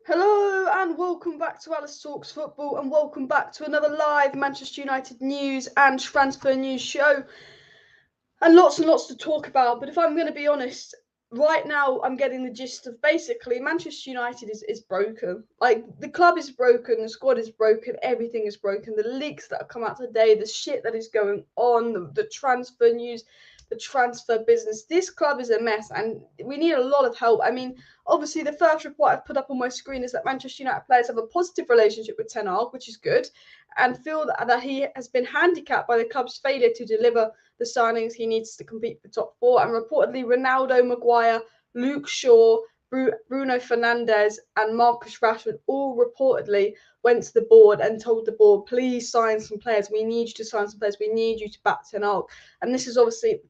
Hello and welcome back to Alice Talks Football and welcome back to another live Manchester United news and transfer news show. And lots to talk about, but if I'm going to be honest, right now I'm getting the gist of basically Manchester United is broken. Like, the club is broken, the squad is broken, everything is broken. The leaks that have come out today, the shit that is going on, the transfer news, the transfer business. This club is a mess and we need a lot of help. I mean, obviously the first report I've put up on my screen is that Manchester United players have a positive relationship with Ten Hag, which is good, and feel that he has been handicapped by the club's failure to deliver the signings he needs to compete for top four. And reportedly, Ronaldo, Maguire, Luke Shaw, Bruno Fernandes, and Marcus Rashford all reportedly went to the board and told the board, please sign some players. We need you to sign some players. We need you to back Ten Hag. And this is obviously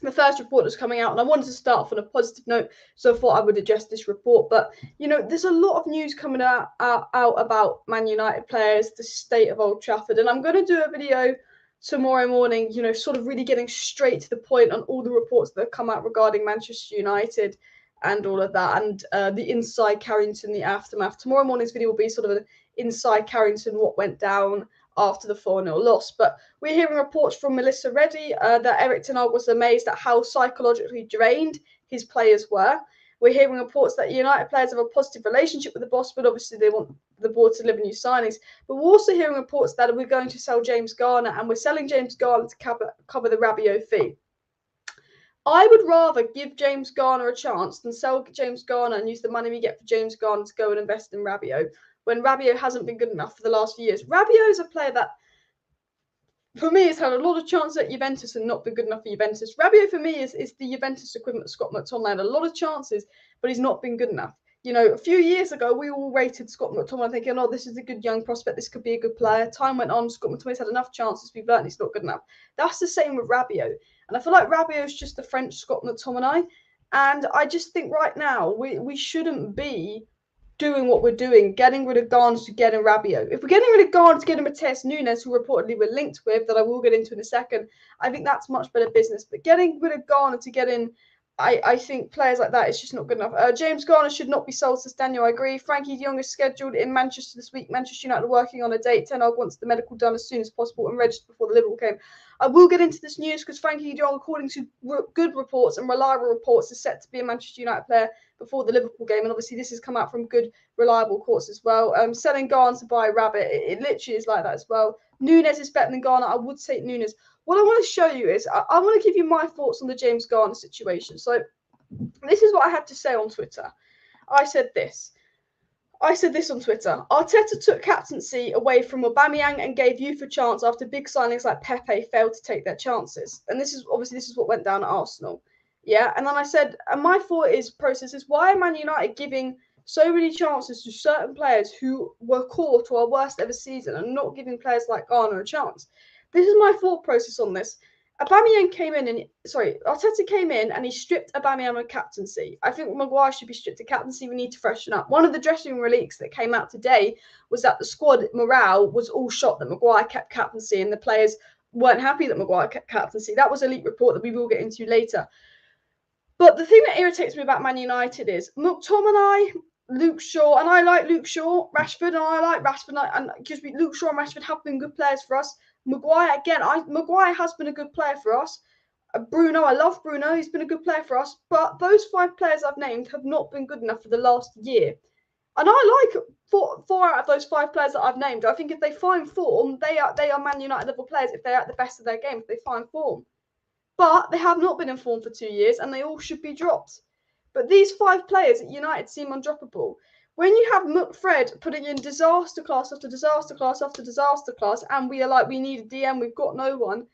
the first report that's coming out, and I wanted to start off on a positive note, so I thought I would address this report. But, you know, there's a lot of news coming out about Man United players, the state of Old Trafford, and I'm going to do a video tomorrow morning, you know, sort of really getting straight to the point on all the reports that have come out regarding Manchester United and all of that, and the inside Carrington, the aftermath. Tomorrow morning's video will be sort of an inside Carrington, what went down after the 4-0 loss. But we're hearing reports from Melissa Reddy that Erik ten Hag was amazed at how psychologically drained his players were. We're hearing reports that United players have a positive relationship with the boss, but obviously they want the board to deliver new signings. But we're also hearing reports that we're going to sell James Garner, and we're selling James Garner to cover the Rabiot fee. I would rather give James Garner a chance than sell James Garner and use the money we get for James Garner to go and invest in Rabiot, when Rabiot hasn't been good enough for the last few years. Rabiot is a player that, for me, has had a lot of chances at Juventus and not been good enough for Juventus. Rabiot, for me, is the Juventus equivalent of Scott McTominay. Had a lot of chances, but he's not been good enough. You know, a few years ago, we all rated Scott McTominay thinking, oh, this is a good young prospect. This could be a good player. Time went on. Scott McTominay's had enough chances. We've learned he's not good enough. That's the same with Rabiot. And I feel like Rabiot is just the French Scott McTominay. And I just think right now we shouldn't be doing what we're doing, getting rid of Garner to get in Rabiot. If we're getting rid of Garner to get in Mathues Nunes, who reportedly we're linked with, that I will get into in a second, I think that's much better business. But getting rid of Garner to get in, I think players like that is just not good enough. James Garner should not be sold to Daniel. I agree. FRENKIE Jong is scheduled in Manchester this week. Manchester United are working on a date. Ten Hag wants the medical done as soon as possible and registered before the Liverpool game. I will get into this news because FRENKIE Jong, according to good reports and reliable reports, is set to be a Manchester United player before the Liverpool game. And obviously this has come out from good, reliable reports as well. Selling Garner to buy Rabbit, it literally is like that as well. Nunes is better than Garner. I would say Nunes. What I want to show you is I want to give you my thoughts on the James Garner situation. So this is what I had to say on Twitter. I said this on Twitter. Arteta took captaincy away from Aubameyang and gave youth a chance after big signings like Pepe failed to take their chances. And this is what went down at Arsenal. Yeah, and then I said, and my thought process is, why are Man United giving so many chances to certain players who were core to our worst ever season and not giving players like Garner a chance? This is my thought process on this. Arteta came in and he stripped Aubameyang of captaincy. I think Maguire should be stripped of captaincy. We need to freshen up. One of the dressing room leaks that came out today was that the squad morale was all shot that Maguire kept captaincy and the players weren't happy that Maguire kept captaincy. That was a leaked report that we will get into later. But the thing that irritates me about Man United is McTominay, Luke Shaw, and I like Luke Shaw, Rashford, and I like Rashford, and because Luke Shaw and Rashford have been good players for us. Maguire, again, Maguire has been a good player for us. Bruno, I love Bruno. He's been a good player for us. But those 5 players I've named have not been good enough for the last year. And I like four out of those 5 players that I've named. I think if they find form, they are Man United level players if they're at the best of their game, if they find form. But they have not been in form for 2 years, and they all should be dropped. But these 5 players at United seem undroppable. When you have McFred putting in disaster class after disaster class after disaster class, and we are like, we need a DM, we've got no one,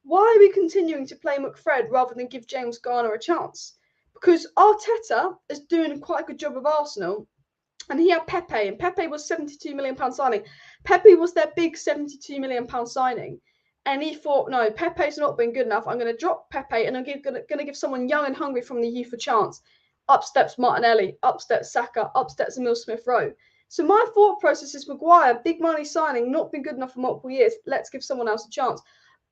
why are we continuing to play McFred rather than give James Garner a chance? Because Arteta is doing quite a good job of Arsenal, and he had Pepe, and Pepe was £72 million signing. Pepe was their big £72 million signing. And he thought, no, Pepe's not been good enough. I'm going to drop Pepe and I'm going to give someone young and hungry from the youth a chance. Up steps Martinelli, up steps Saka, up steps Emile Smith-Rowe. So my thought process is Maguire, big money signing, not been good enough for multiple years. Let's give someone else a chance.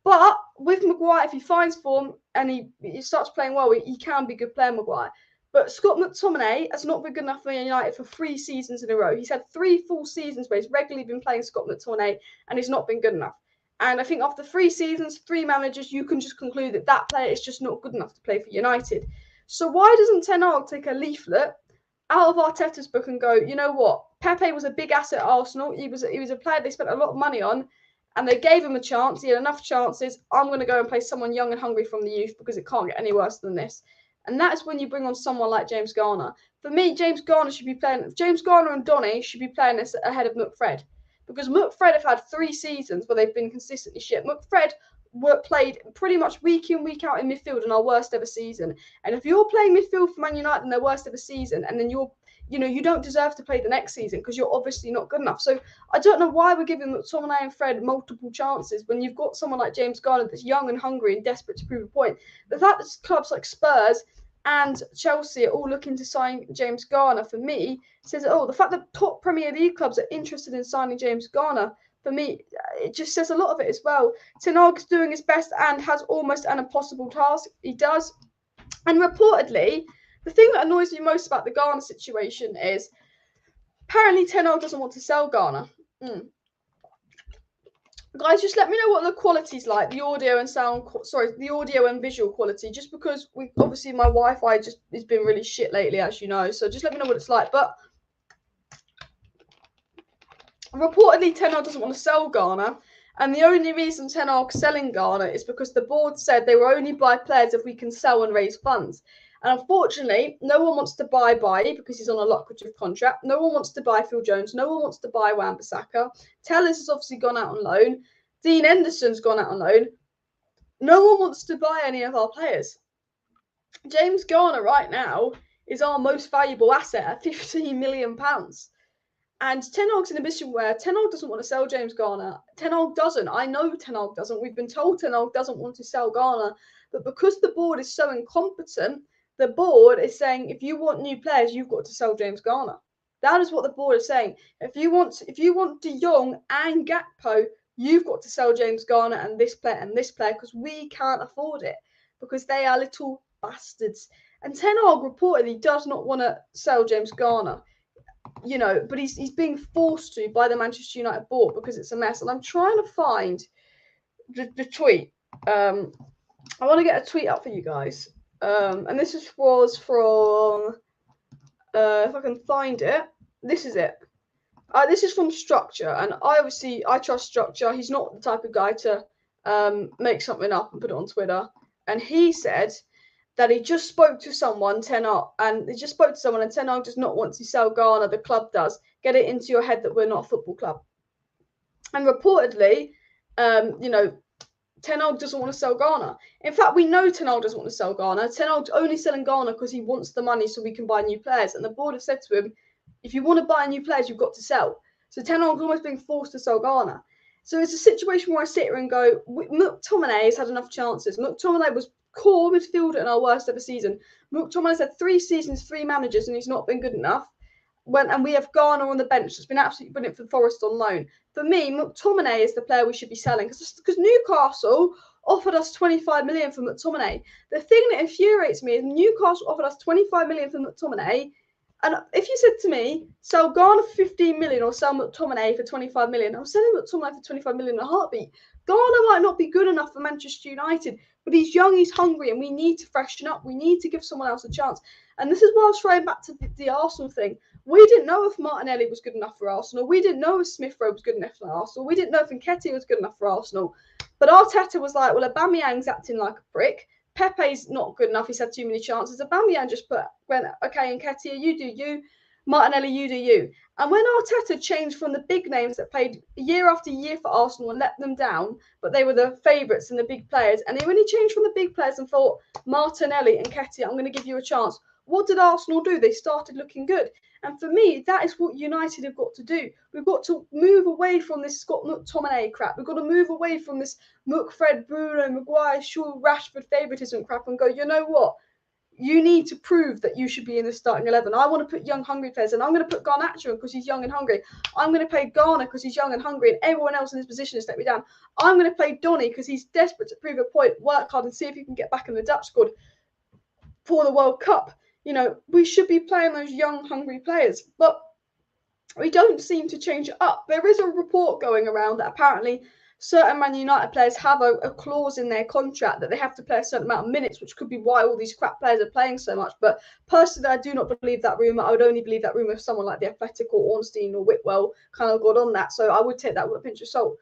But with Maguire, if he finds form and he starts playing well, he can be a good player, Maguire. But Scott McTominay has not been good enough for United for 3 seasons in a row. He's had 3 full seasons where he's regularly been playing Scott McTominay, and he's not been good enough. And I think after 3 seasons, 3 managers, you can just conclude that that player is just not good enough to play for United. So why doesn't Ten Hag take a leaflet out of Arteta's book and go, you know what? Pepe was a big asset at Arsenal. He was a player they spent a lot of money on, and they gave him a chance. He had enough chances. I'm going to go and play someone young and hungry from the youth because it can't get any worse than this. And that's when you bring on someone like James Garner. For me, James Garner and Donny should be playing this ahead of McFred. Because McFred have had 3 seasons where they've been consistently shit. McFred played pretty much week in, week out in midfield in our worst ever season. And if you're playing midfield for Man United in their worst ever season, and then you don't deserve to play the next season because you're obviously not good enough. So I don't know why we're giving McTominay and Fred multiple chances when you've got someone like James Garner that's young and hungry and desperate to prove a point. The fact that clubs like Spurs and Chelsea are all looking to sign James Garner, for me, says, the fact that top Premier League clubs are interested in signing James Garner, for me, it just says a lot of it as well. Ten Hag's doing his best and has almost an impossible task. He does. And reportedly, the thing that annoys me most about the Garner situation is apparently Ten Hag doesn't want to sell Garner. Guys, just let me know what the quality's like, the audio and visual quality, just because obviously my Wi-Fi has been really shit lately, as you know, so just let me know what it's like. But reportedly Ten Hag doesn't want to sell Garner, and the only reason Ten Hag's selling Garner is because the board said they will only buy players if we can sell and raise funds. And unfortunately, no one wants to buy Bailly because he's on a lucrative contract. No one wants to buy Phil Jones. No one wants to buy Wan-Bissaka. Tellers has obviously gone out on loan. Dean Henderson's gone out on loan. No one wants to buy any of our players. James Garner right now is our most valuable asset at £15 million. And Ten Hag's in a position where Ten Hag doesn't want to sell James Garner. Ten Hag doesn't. I know Ten Hag doesn't. We've been told Ten Hag doesn't want to sell Garner. But because the board is so incompetent, the board is saying, if you want new players, you've got to sell James Garner. That is what the board is saying. If you want De Jong and Gakpo, you've got to sell James Garner and this player because we can't afford it because they are little bastards. And Ten Hag reportedly does not want to sell James Garner, but he's being forced to by the Manchester United board because it's a mess. And I'm trying to find the tweet. I want to get a tweet up for you guys. And this was from, if I can find it, this is it. This is from Structure, and I trust Structure. He's not the type of guy to make something up and put it on Twitter. And he said that he just spoke to someone, Ten Hag, and Ten Hag does not want to sell Garner. The club does. Get it into your head that we're not a football club. And reportedly, Ten Hag doesn't want to sell Garner. In fact, we know Ten Hag doesn't want to sell Garner. Ten Hag's only selling Garner because he wants the money so we can buy new players. And the board have said to him, if you want to buy new players, you've got to sell. So Ten Hag's almost being forced to sell Garner. So it's a situation where I sit here and go, McTominay has had enough chances. McTominay was core midfielder in our worst ever season. McTominay's had 3 seasons, 3 managers, and he's not been good enough. And we have Garner on the bench that's been absolutely brilliant for Forest on loan. For me, McTominay is the player we should be selling because Newcastle offered us 25 million for McTominay. The thing that infuriates me is Newcastle offered us 25 million for McTominay, and if you said to me, sell Garner for 15 million or sell McTominay for 25 million, I'm selling McTominay for 25 million in a heartbeat. Garner might not be good enough for Manchester United, but he's young, he's hungry, and we need to freshen up. We need to give someone else a chance. And this is why I was throwing back to the Arsenal thing. We didn't know if Martinelli was good enough for Arsenal. We didn't know if Smith Rowe was good enough for Arsenal. We didn't know if Nketiah was good enough for Arsenal. But Arteta was like, well, Aubameyang's acting like a prick. Pepe's not good enough. He's had too many chances. Aubameyang just went, okay, Nketiah, you do you. Martinelli, you do you. And when Arteta changed from the big names that played year after year for Arsenal and let them down, but they were the favourites and the big players, and then when he changed from the big players and thought, Martinelli and Nketiah, I'm going to give you a chance, what did Arsenal do? They started looking good. And for me, that is what United have got to do. We've got to move away from this Scott McTominay crap. We've got to move away from this McFred, Bruno, Maguire, Shaw, Rashford favouritism crap and go, you know what? You need to prove that you should be in the starting 11. I want to put young, hungry players, and I'm going to put Garnacho in because he's young and hungry. I'm going to play Garner because he's young and hungry, and everyone else in this position has let me down. I'm going to play Donny because he's desperate to prove a point, work hard, and see if he can get back in the Dutch squad for the World Cup. You know, we should be playing those young, hungry players, but we don't seem to change it up. There is a report going around that apparently certain Man United players have a clause in their contract that they have to play a certain amount of minutes, which could be why all these crap players are playing so much. But personally, I do not believe that rumour. I would only believe that rumour if someone like the Athletic or Ornstein or Whitwell kind of got on that. So I would take that with a pinch of salt.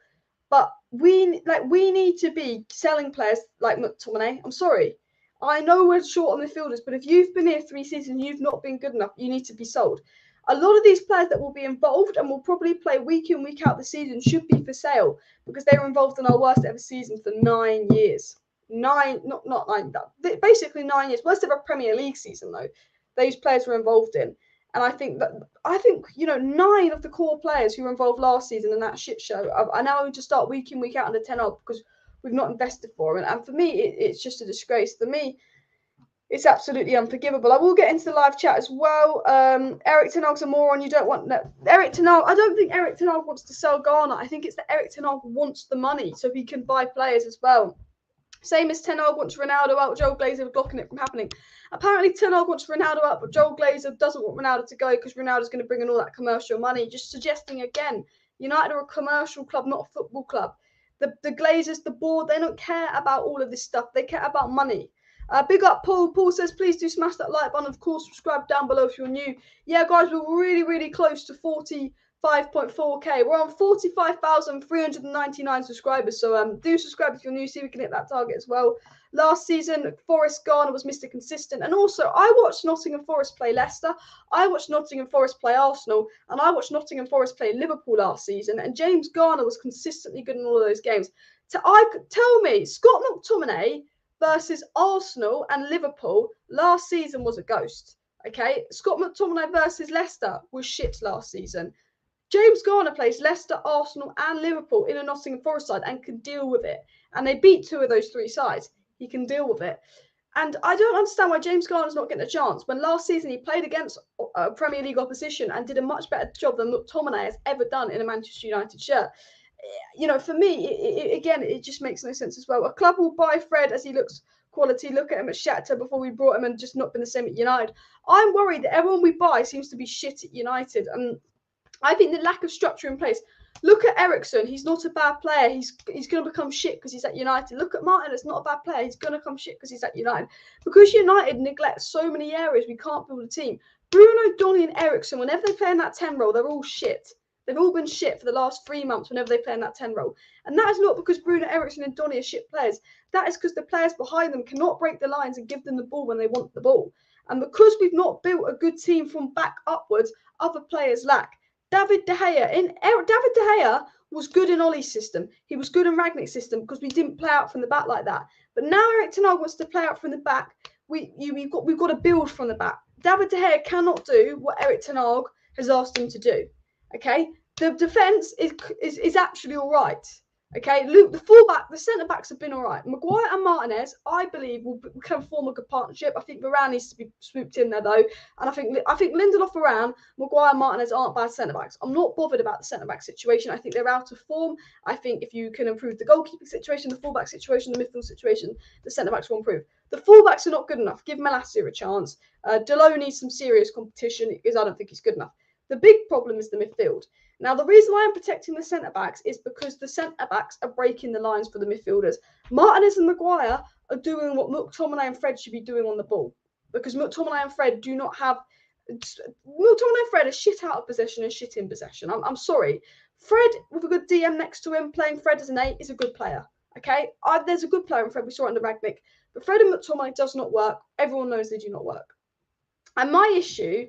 But we need to be selling players like McTominay. I'm sorry. I know we're short on midfielders, but if you've been here 3 seasons and you've not been good enough, you need to be sold. A lot of these players that will be involved and will probably play week in, week out this season should be for sale because they were involved in our worst ever season for 9 years. Basically 9 years. Worst ever Premier League season, though, those players were involved in. And I think, you know, 9 of the core players who were involved last season in that shit show are now going to start week in, week out under 10 up because we've not invested for them. And for me, it's just a disgrace. For me, it's absolutely unforgivable. I will get into the live chat as well. Erik ten Hag's a moron. You don't want that. Erik ten Hag. I don't think Erik ten Hag wants to sell Garner. I think it's that Erik ten Hag wants the money so he can buy players as well. Same as Ten Hag wants Ronaldo out. Joel Glazer blocking it from happening. Apparently, Ten Hag wants Ronaldo out, but Joel Glazer doesn't want Ronaldo to go because Ronaldo's going to bring in all that commercial money. Just suggesting again, United are a commercial club, not a football club. The Glazers, the board, they don't care about all of this stuff. They care about money. Big up Paul. Paul says, please do smash that like button. Of course, subscribe down below if you're new. Yeah, guys, we're really, really close to 45.4k. We're on 45,399 subscribers. So do subscribe if you're new. See if we can hit that target as well. Last season, Forest Garner was Mr. Consistent. And also, I watched Nottingham Forest play Leicester. I watched Nottingham Forest play Arsenal. And I watched Nottingham Forest play Liverpool last season. And James Garner was consistently good in all of those games. Tell me, Scott McTominay versus Arsenal and Liverpool last season was a ghost. Okay, Scott McTominay versus Leicester was shit last season. James Garner plays Leicester, Arsenal, and Liverpool in a Nottingham Forest side and can deal with it. And they beat 2 of those 3 sides. He can deal with it. And I don't understand why James Garner's not getting a chance when last season he played against Premier League opposition and did a much better job than McTominay has ever done in a Manchester United shirt. You know, for me, it just makes no sense as well. A club will buy Fred as he looks quality. Look at him at Shakhtar before we brought him and just not been the same at United. I'm worried that everyone we buy seems to be shit at United. And I think the lack of structure in place. Look at Eriksen. He's not a bad player. He's going to become shit because he's at United. Look at Martin. It's not a bad player. He's going to become shit because he's at United. Because United neglects so many areas, we can't build a team. Bruno, Donny and Eriksen, whenever they play in that 10 role, they're all shit. They've all been shit for the last 3 months whenever they play in that 10 role. And that is not because Bruno, Eriksen and Donny are shit players. That is because the players behind them cannot break the lines and give them the ball when they want the ball. And because we've not built a good team from back upwards, other players lack. David De Gea was good in Ollie's system. He was good in Rangnick's system because we didn't play out from the back like that. But now Erik ten Hag wants to play out from the back. We've got to build from the back. David De Gea cannot do what Erik ten Hag has asked him to do. Okay, the defence is actually all right. Okay, Luke, the fullback, the centre backs have been all right. Maguire and Martinez, I believe, can form a good partnership. I think Varane needs to be swooped in there though, and I think Lindelof, Varane, Maguire, and Martinez aren't bad centre backs. I'm not bothered about the centre back situation. I think they're out of form. I think if you can improve the goalkeeping situation, the fullback situation, the midfield situation, the centre backs will improve. The fullbacks are not good enough. Give Malacia a chance. Delot needs some serious competition because I don't think he's good enough. The big problem is the midfield. Now, the reason why I'm protecting the centre-backs is because the centre-backs are breaking the lines for the midfielders. Martinez and Maguire are doing what McTominay and Fred should be doing on the ball. Because McTominay and Fred do not have... McTominay and Fred are shit out of possession and shit in possession. I'm sorry. Fred, with a good DM next to him, playing Fred as an 8 is a good player. Okay? There's a good player in Fred. We saw it under Rangnick. But Fred and McTominay does not work. Everyone knows they do not work. And my issue...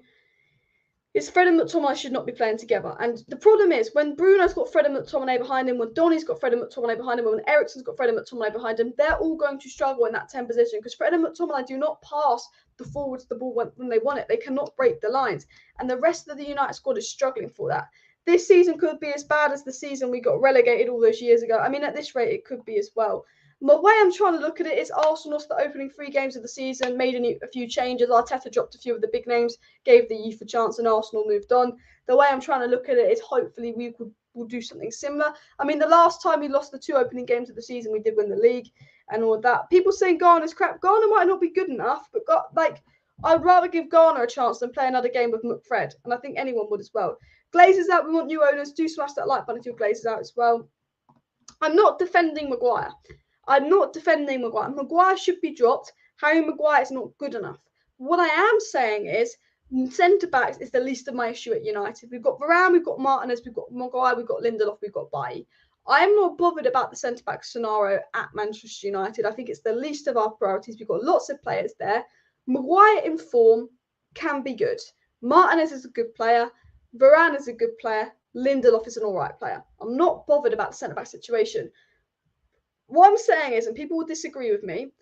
is Fred and McTominay should not be playing together. And the problem is when Bruno's got Fred and McTominay behind him, when Donny's got Fred and McTominay behind him, when Eriksen's got Fred and McTominay behind him, they're all going to struggle in that 10 position because Fred and McTominay do not pass the forwards the ball when they want it. They cannot break the lines. And the rest of the United squad is struggling for that. This season could be as bad as the season we got relegated all those years ago. I mean, at this rate, it could be as well. The way I'm trying to look at it is Arsenal lost the opening 3 games of the season, made a few changes. Arteta dropped a few of the big names, gave the youth a chance, and Arsenal moved on. The way I'm trying to look at it is hopefully we'll do something similar. I mean, the last time we lost the 2 opening games of the season, we did win the league and all of that. People saying Garner's crap. Garner might not be good enough, but I'd rather give Garner a chance than play another game with McFred, and I think anyone would as well. Glazers out, we want new owners. Do smash that like button if your Glazers out as well. I'm not defending Maguire. Maguire should be dropped. Harry Maguire is not good enough. What I am saying is centre-backs is the least of my issue at United. We've got Varane, we've got Martinez, we've got Maguire, we've got Lindelof, we've got Bailly. I'm not bothered about the centre-back scenario at Manchester United. I think it's the least of our priorities. We've got lots of players there. Maguire in form can be good. Martinez is a good player. Varane is a good player. Lindelof is an all right player. I'm not bothered about the centre-back situation. What I'm saying is, and people will disagree with me,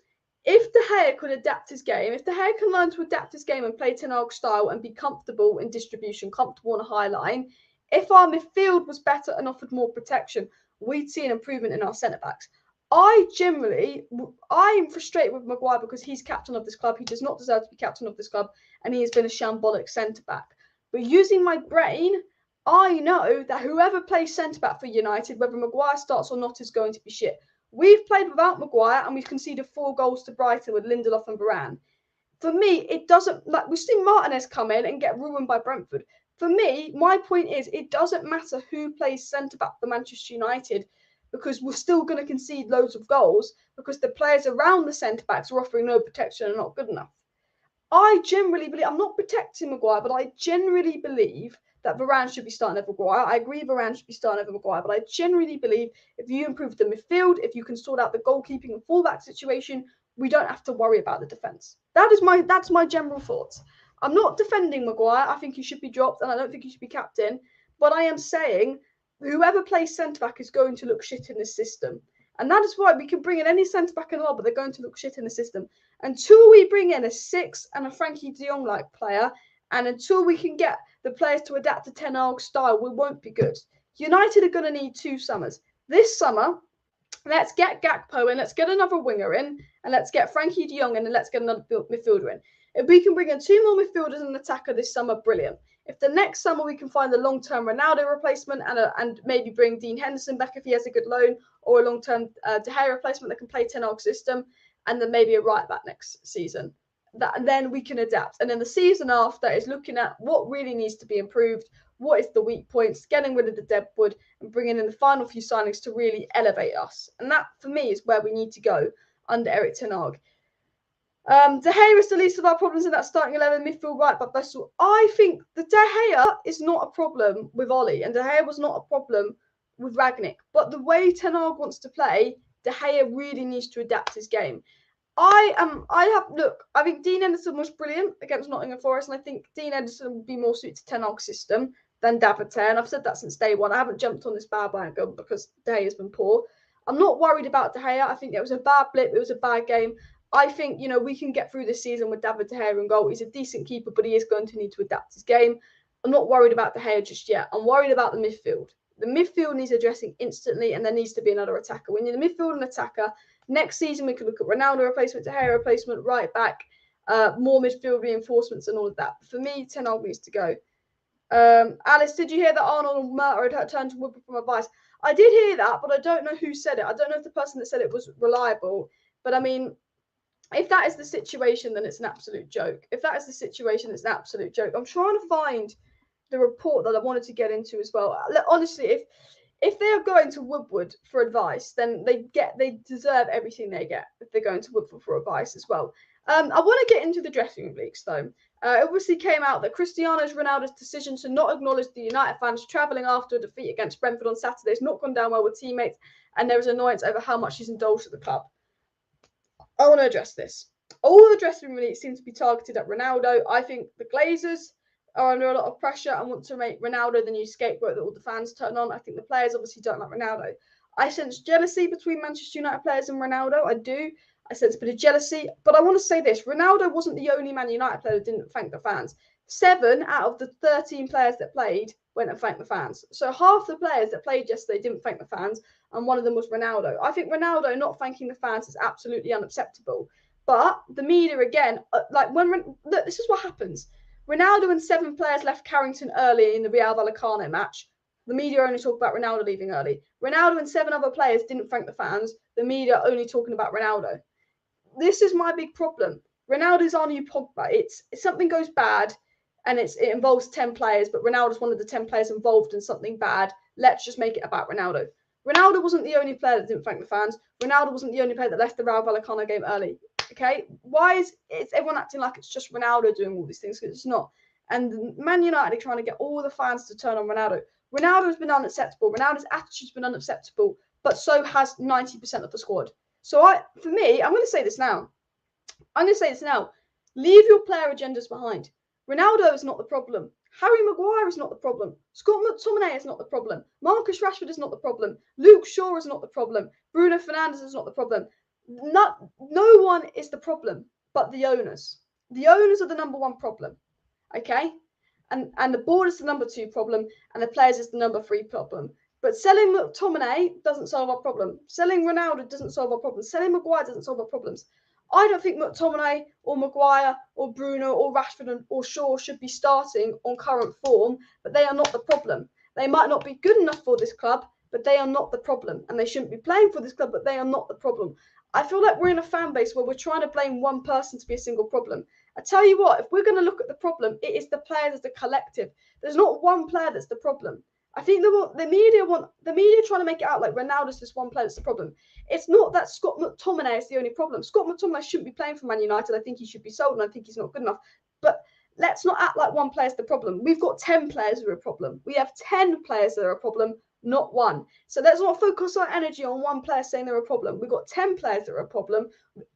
if De Gea could adapt his game, if De Gea can learn to adapt his game and play Ten Hag style and be comfortable in distribution, comfortable on a high line, if our midfield was better and offered more protection, we'd see an improvement in our centre-backs. I'm frustrated with Maguire because he's captain of this club. He does not deserve to be captain of this club, and he has been a shambolic centre-back. But using my brain, I know that whoever plays centre-back for United, whether Maguire starts or not, is going to be shit. We've played without Maguire and we've conceded 4 goals to Brighton with Lindelof and Varane. For me, it doesn't, like, we've seen Martinez come in and get ruined by Brentford. For me, my point is, it doesn't matter who plays centre-back for Manchester United because we're still going to concede loads of goals because the players around the centre-backs are offering no protection and not good enough. I generally believe, I'm not protecting Maguire, but I generally believe that Varane should be starting over Maguire. I agree Varane should be starting over Maguire, but I generally believe if you improve the midfield, if you can sort out the goalkeeping and fullback situation, we don't have to worry about the defence. That's my general thoughts. I'm not defending Maguire. I think he should be dropped, and I don't think he should be captain. But I am saying whoever plays centre-back is going to look shit in this system. And that is why we can bring in any centre-back in the world, but they're going to look shit in the system. Until we bring in a 6 and a FRENKIE de Jong-like player, and until we can get the players to adapt to Ten Hag style, we won't be good. United are going to need 2 summers. This summer, let's get Gakpo in, let's get another winger in, and let's get FRENKIE de Jong in, and let's get another midfielder in. If we can bring in 2 more midfielders and an attacker this summer, brilliant. If the next summer we can find a long-term Ronaldo replacement and maybe bring Dean Henderson back if he has a good loan, or a long-term De Gea replacement that can play Ten Hag system, and then maybe a right-back next season. And then we can adapt. And then the season after is looking at what really needs to be improved, what is the weak points, getting rid of the deadwood, and bringing in the final few signings to really elevate us. And that, for me, is where we need to go under Erik ten Hag. De Gea is the least of our problems in that starting 11 midfield right back vessel. I think the De Gea is not a problem with Ollie, and De Gea was not a problem with Rangnick. But the way Ten Hag wants to play, De Gea really needs to adapt his game. I think Dean Henderson was brilliant against Nottingham Forest, and I think Dean Henderson would be more suited to Ten Hag's system than David De Gea, and I've said that since day one. I haven't jumped on this bandwagon because De Gea has been poor. I'm not worried about De Gea. I think it was a bad blip. It was a bad game. I think, we can get through this season with David De Gea in goal. He's a decent keeper, but he is going to need to adapt his game. I'm not worried about De Gea just yet. I'm worried about the midfield. The midfield needs addressing instantly, and there needs to be another attacker. We need a midfield and attacker. Next season, we could look at Ronaldo replacement, De Gea replacement, right back, more midfield reinforcements and all of that. For me, Ten Hag needs to go. Alice, did you hear that Arnold and Murta had turned to Woodward from advice? I did hear that, but I don't know who said it. I don't know if the person that said it was reliable. But, I mean, if that is the situation, then it's an absolute joke. If that is the situation, it's an absolute joke. I'm trying to find the report that I wanted to get into as well. Honestly, if they are going to Woodward for advice, then they deserve everything they get if they're going to Woodward for advice as well. I want to get into the dressing room leaks though. It obviously came out that Cristiano's Ronaldo's decision to not acknowledge the United fans travelling after a defeat against Brentford on Saturday has not gone down well with teammates, and there is annoyance over how much he's indulged at the club. I want to address this. All the dressing room leaks seem to be targeted at Ronaldo. I think the Glazers are under a lot of pressure and want to make Ronaldo the new scapegoat that all the fans turn on. I think the players obviously don't like Ronaldo. I sense jealousy between Manchester United players and Ronaldo. I do. I sense a bit of jealousy. But I want to say this. Ronaldo wasn't the only Man United player that didn't thank the fans. 7 out of the 13 players that played went and thanked the fans. So half the players that played yesterday didn't thank the fans, and one of them was Ronaldo. I think Ronaldo not thanking the fans is absolutely unacceptable. But the media, again, look, this is what happens. Ronaldo and 7 players left Carrington early in the Real Vallecano match. The media only talk about Ronaldo leaving early. Ronaldo and 7 other players didn't thank the fans. The media only talking about Ronaldo. This is my big problem. Ronaldo's our new Pogba. It's something goes bad and it involves 10 players, but Ronaldo's one of the 10 players involved in something bad. Let's just make it about Ronaldo. Ronaldo wasn't the only player that didn't thank the fans. Ronaldo wasn't the only player that left the Rayo Vallecano game early. Okay, why is everyone acting like it's just Ronaldo doing all these things? Because it's not. And Man United are trying to get all the fans to turn on Ronaldo. Ronaldo's been unacceptable. Ronaldo's attitude's been unacceptable, but so has 90% of the squad. So for me, I'm going to say this now. Leave your player agendas behind. Ronaldo is not the problem. Harry Maguire is not the problem. Scott McTominay is not the problem. Marcus Rashford is not the problem. Luke Shaw is not the problem. Bruno Fernandes is not the problem. No one is the problem but the owners. The owners are the number one problem. Okay? And the board is the number 2 problem, and the players is the number 3 problem. But selling McTominay doesn't solve our problem. Selling Ronaldo doesn't solve our problem. Selling Maguire doesn't solve our problems. I don't think McTominay or Maguire or Bruno or Rashford or Shaw should be starting on current form, but they are not the problem. They might not be good enough for this club, but they are not the problem. And they shouldn't be playing for this club, but they are not the problem. I feel like we're in a fan base where we're trying to blame one person to be a single problem. I tell you what, if we're going to look at the problem, it is the players as the collective. There's not one player that's the problem. I think the media trying to make it out like Ronaldo's this one player that's the problem. It's not that Scott McTominay is the only problem. Scott McTominay shouldn't be playing for Man United. I think he should be sold, and I think he's not good enough. But let's not act like one player is the problem. We've got 10 players that are a problem. We have 10 players that are a problem, not one. So let's not focus our energy on one player saying they're a problem. We've got 10 players that are a problem,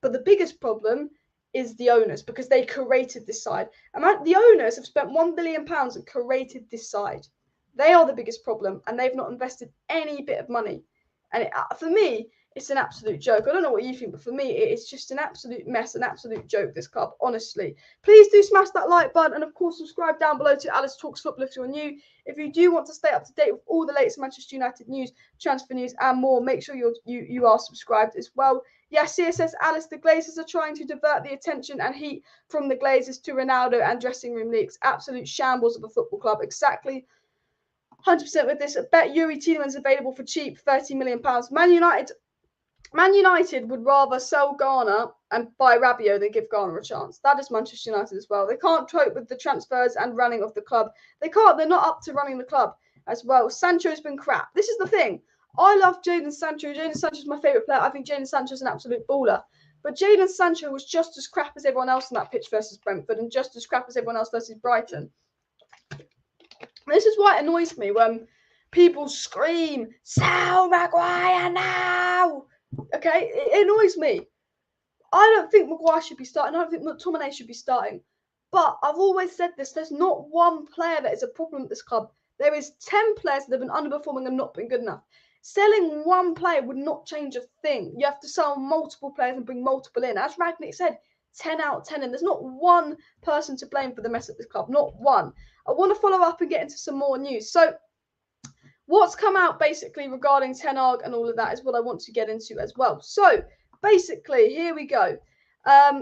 but the biggest problem is the owners, because they created this side. And the owners have spent £1 billion and created this side. They are the biggest problem, and they've not invested any bit of money. And for me, it's an absolute joke. I don't know what you think, but for me, it's just an absolute mess, an absolute joke, this club, honestly. Please do smash that like button, and of course, subscribe down below to Alice Talks Football if you're new. If you do want to stay up to date with all the latest Manchester United news, transfer news, and more, make sure you are subscribed as well. Yes, CSS Alice, the Glazers are trying to divert the attention and heat from the Glazers to Ronaldo and dressing room leaks. Absolute shambles of a football club. Exactly 100% with this. I bet Yuri Tielemans available for cheap, £30 million. Man United would rather sell Garner and buy Rabiot than give Garner a chance. That is Manchester United as well. They can't cope with the transfers and running of the club. They can't. They're not up to running the club as well. Sancho's been crap. This is the thing. I love Jadon Sancho. Jadon Sancho is my favourite player. I think Jadon Sancho is an absolute baller. But Jadon Sancho was just as crap as everyone else on that pitch versus Brentford, and just as crap as everyone else versus Brighton. This is why it annoys me when people scream, "Sell Maguire now!" Okay, it annoys me. I don't think Maguire should be starting. I don't think McTominay should be starting. But I've always said this. There's not one player that is a problem at this club. There is 10 players that have been underperforming and not been good enough. Selling one player would not change a thing. You have to sell multiple players and bring multiple in. As Ragnick said, 10 out of 10. And there's not one person to blame for the mess at this club. Not one. I want to follow up and get into some more news. So what's come out basically regarding Ten Hag and all of that is what I want to get into as well. So basically, here we go.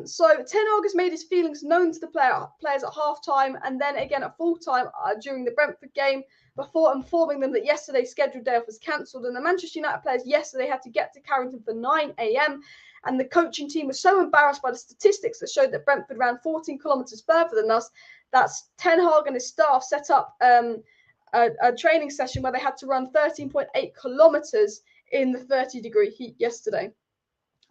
So Ten Hag has made his feelings known to the players at half-time and then again at full-time during the Brentford game, before informing them that yesterday's scheduled day off was cancelled, and the Manchester United players yesterday had to get to Carrington for 9 a.m. and the coaching team was so embarrassed by the statistics that showed that Brentford ran 14 kilometres further than us, that Ten Hag and his staff set up a training session where they had to run 13.8 kilometres in the 30-degree heat yesterday.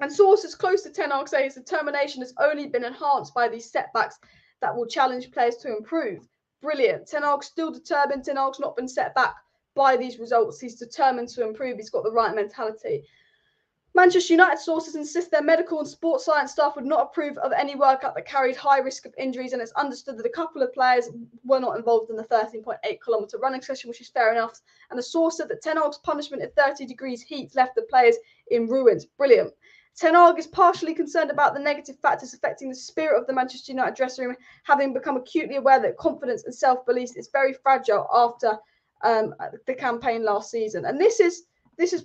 And sources close to Ten Hag say his determination has only been enhanced by these setbacks that will challenge players to improve. Brilliant. Ten Hag's still determined. Ten Hag's not been set back by these results. He's determined to improve. He's got the right mentality. Manchester United sources insist their medical and sports science staff would not approve of any workout that carried high risk of injuries, and it's understood that a couple of players were not involved in the 13.8-kilometre running session, which is fair enough. And the source said that Ten Hag's punishment at 30 degrees heat left the players in ruins. Brilliant. Ten Hag is partially concerned about the negative factors affecting the spirit of the Manchester United dressing room, having become acutely aware that confidence and self-belief is very fragile after the campaign last season. And this is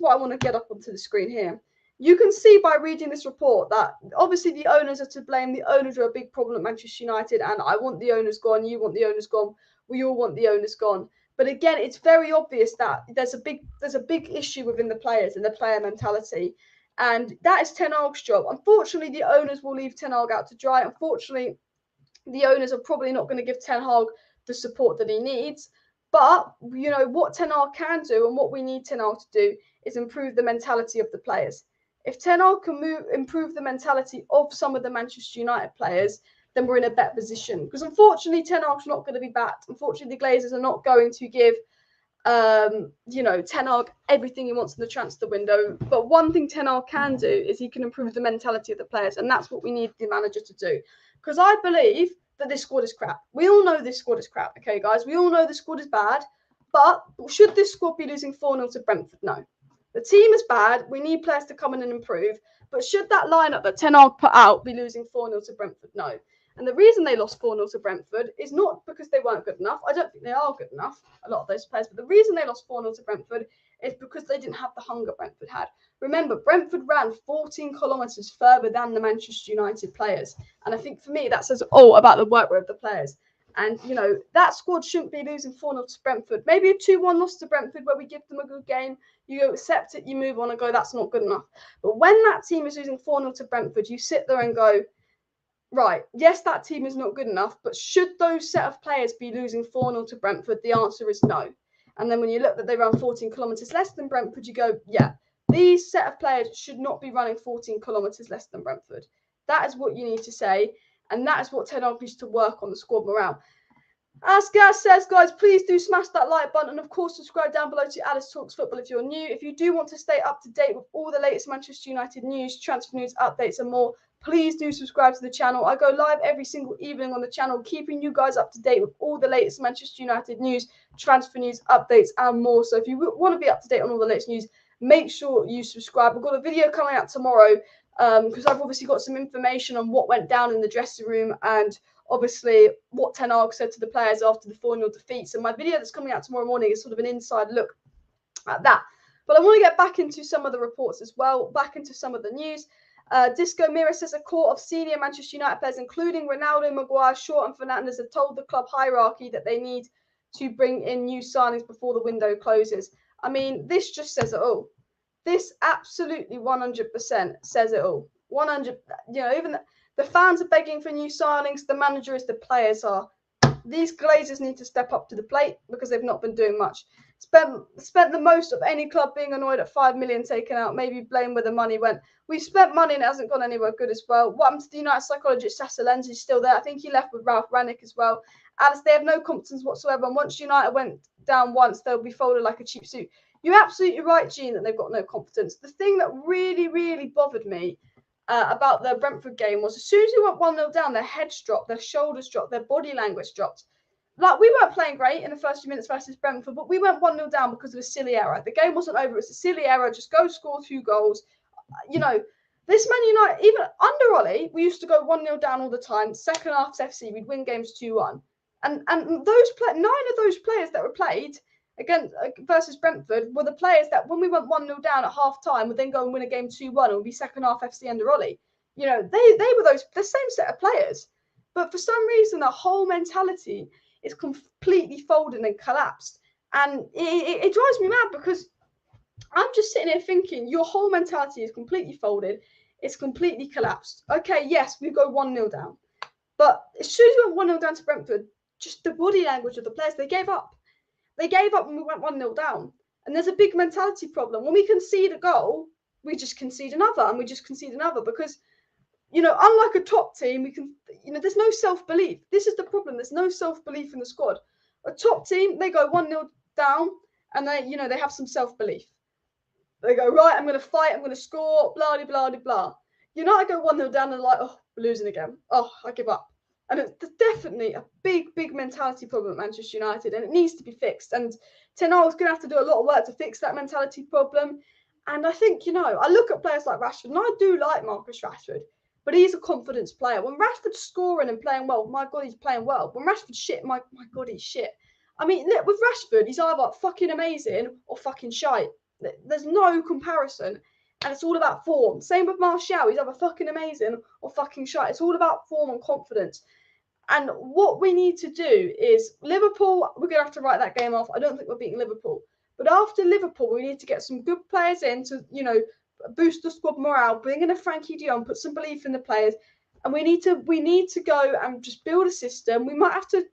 what I want to get up onto the screen here. You can see by reading this report that obviously the owners are to blame. The owners are a big problem at Manchester United, and I want the owners gone. You want the owners gone. We all want the owners gone. But again, it's very obvious that there's a big issue within the players and the player mentality. And that is Ten Hag's job. Unfortunately, the owners will leave Ten Hag out to dry. Unfortunately, the owners are probably not going to give Ten Hag the support that he needs. But, you know, what Ten Hag can do and what we need Ten Hag to do is improve the mentality of the players. If Ten Hag can improve the mentality of some of the Manchester United players, then we're in a better position. Because unfortunately, Ten Hag's not going to be backed. Unfortunately, the Glazers are not going to give, you know, Ten Hag everything he wants in the transfer window. But one thing Ten Hag can do is he can improve the mentality of the players. And that's what we need the manager to do. Because I believe that this squad is crap. We all know this squad is crap, okay, guys? We all know this squad is bad. But should this squad be losing 4-0 to Brentford? No. The team is bad. We need players to come in and improve. But should that lineup that Ten Hag put out be losing 4-0 to Brentford? No. And the reason they lost 4-0 to Brentford is not because they weren't good enough. I don't think they are good enough, a lot of those players. But the reason they lost 4-0 to Brentford is because they didn't have the hunger Brentford had. Remember, Brentford ran 14 kilometres further than the Manchester United players. And I think for me, that says all about the work rate of the players. And, you know, that squad shouldn't be losing 4-0 to Brentford. Maybe a 2-1 loss to Brentford where we give them a good game. You accept it, you move on and go, that's not good enough. But when that team is losing 4-0 to Brentford, you sit there and go, right, yes, that team is not good enough, but should those set of players be losing 4-0 to Brentford? The answer is no. And then when you look that they run 14 kilometres less than Brentford, you go, yeah, these set of players should not be running 14 kilometres less than Brentford. That is what you need to say. And that is what Ten Hag needs to work on, the squad morale. As Gaz says, guys, please do smash that like button. And, of course, subscribe down below to Alice Talks Football if you're new. If you do want to stay up to date with all the latest Manchester United news, transfer news, updates and more, please do subscribe to the channel. I go live every single evening on the channel, keeping you guys up to date with all the latest Manchester United news, transfer news, updates and more. So if you want to be up to date on all the latest news, make sure you subscribe. I've got a video coming out tomorrow because I've obviously got some information on what went down in the dressing room and obviously what Ten Hag said to the players after the 4-0 defeat. So my video that's coming out tomorrow morning is sort of an inside look at that. But I want to get back into some of the reports as well, back into some of the news. Disco Mira says a court of senior Manchester United players, including Ronaldo, Maguire, Shaw and Fernandes, have told the club hierarchy that they need to bring in new signings before the window closes. I mean, this just says it all. This absolutely 100% says it all. 100, you know, even the fans are begging for new signings. The manager is, the players are. These Glazers need to step up to the plate because they've not been doing much. Spent the most of any club being annoyed at 5 million taken out. Maybe blame where the money went. We've spent money and it hasn't gone anywhere good as well. What happened to the United psychologist Sasa Lenz? Is still there. I think he left with Ralph Rangnick as well. Alice, they have no competence whatsoever. And once United went down once, they'll be folded like a cheap suit. You're absolutely right, Jean, that they've got no competence. The thing that really, really bothered me about the Brentford game was as soon as we went 1-0 down, their heads dropped, their shoulders dropped, their body language dropped. Like, we weren't playing great in the first few minutes versus Brentford, but we went 1-0 down because of a silly error. The game wasn't over. It's a silly error. Just go score 2 goals. You know, this Man United, even under Ollie, we used to go 1-0 down all the time. Second half FC, we'd win games 2-1. And those 9 of those players that were played against versus Brentford were the players that when we went 1-0 down at half time would then go and win a game 2-1 and would be second half FC under Ollie. You know, they were the same set of players. But for some reason, the whole mentality is completely folded and collapsed. And it drives me mad because I'm just sitting here thinking your whole mentality is completely folded. It's completely collapsed. Okay, yes, we go 1-0 down. But as soon as we went 1-0 down to Brentford, just the body language of the players, they gave up. They gave up when we went 1-0 down. And there's a big mentality problem. When we concede a goal, we just concede another and we just concede another because, you know, unlike a top team, we can, you know, there's no self-belief. This is the problem. There's no self-belief in the squad. A top team, they go 1-0 down and they, you know, they have some self-belief. They go, right, I'm going to fight, I'm going to score, blah, blah, blah, blah. United go 1-0 down and like, oh, we're losing again. Oh, I give up. And it's definitely a big, big mentality problem at Manchester United, and it needs to be fixed. And Ten Hag's going to have to do a lot of work to fix that mentality problem. And I think, you know, I look at players like Rashford, and I do like Marcus Rashford, but he's a confidence player. When Rashford's scoring and playing well, my God, he's playing well. When Rashford's shit, my God, he's shit. I mean, look, with Rashford, he's either fucking amazing or fucking shite. There's no comparison. And it's all about form. Same with Martial. He's either fucking amazing or fucking shite. It's all about form and confidence. And what we need to do is Liverpool, we're going to have to write that game off. I don't think we're beating Liverpool. But after Liverpool, we need to get some good players in to, you know, boost the squad morale, bring in a Frenkie de Jong, put some belief in the players. And we need to go and just build a system. We might have to,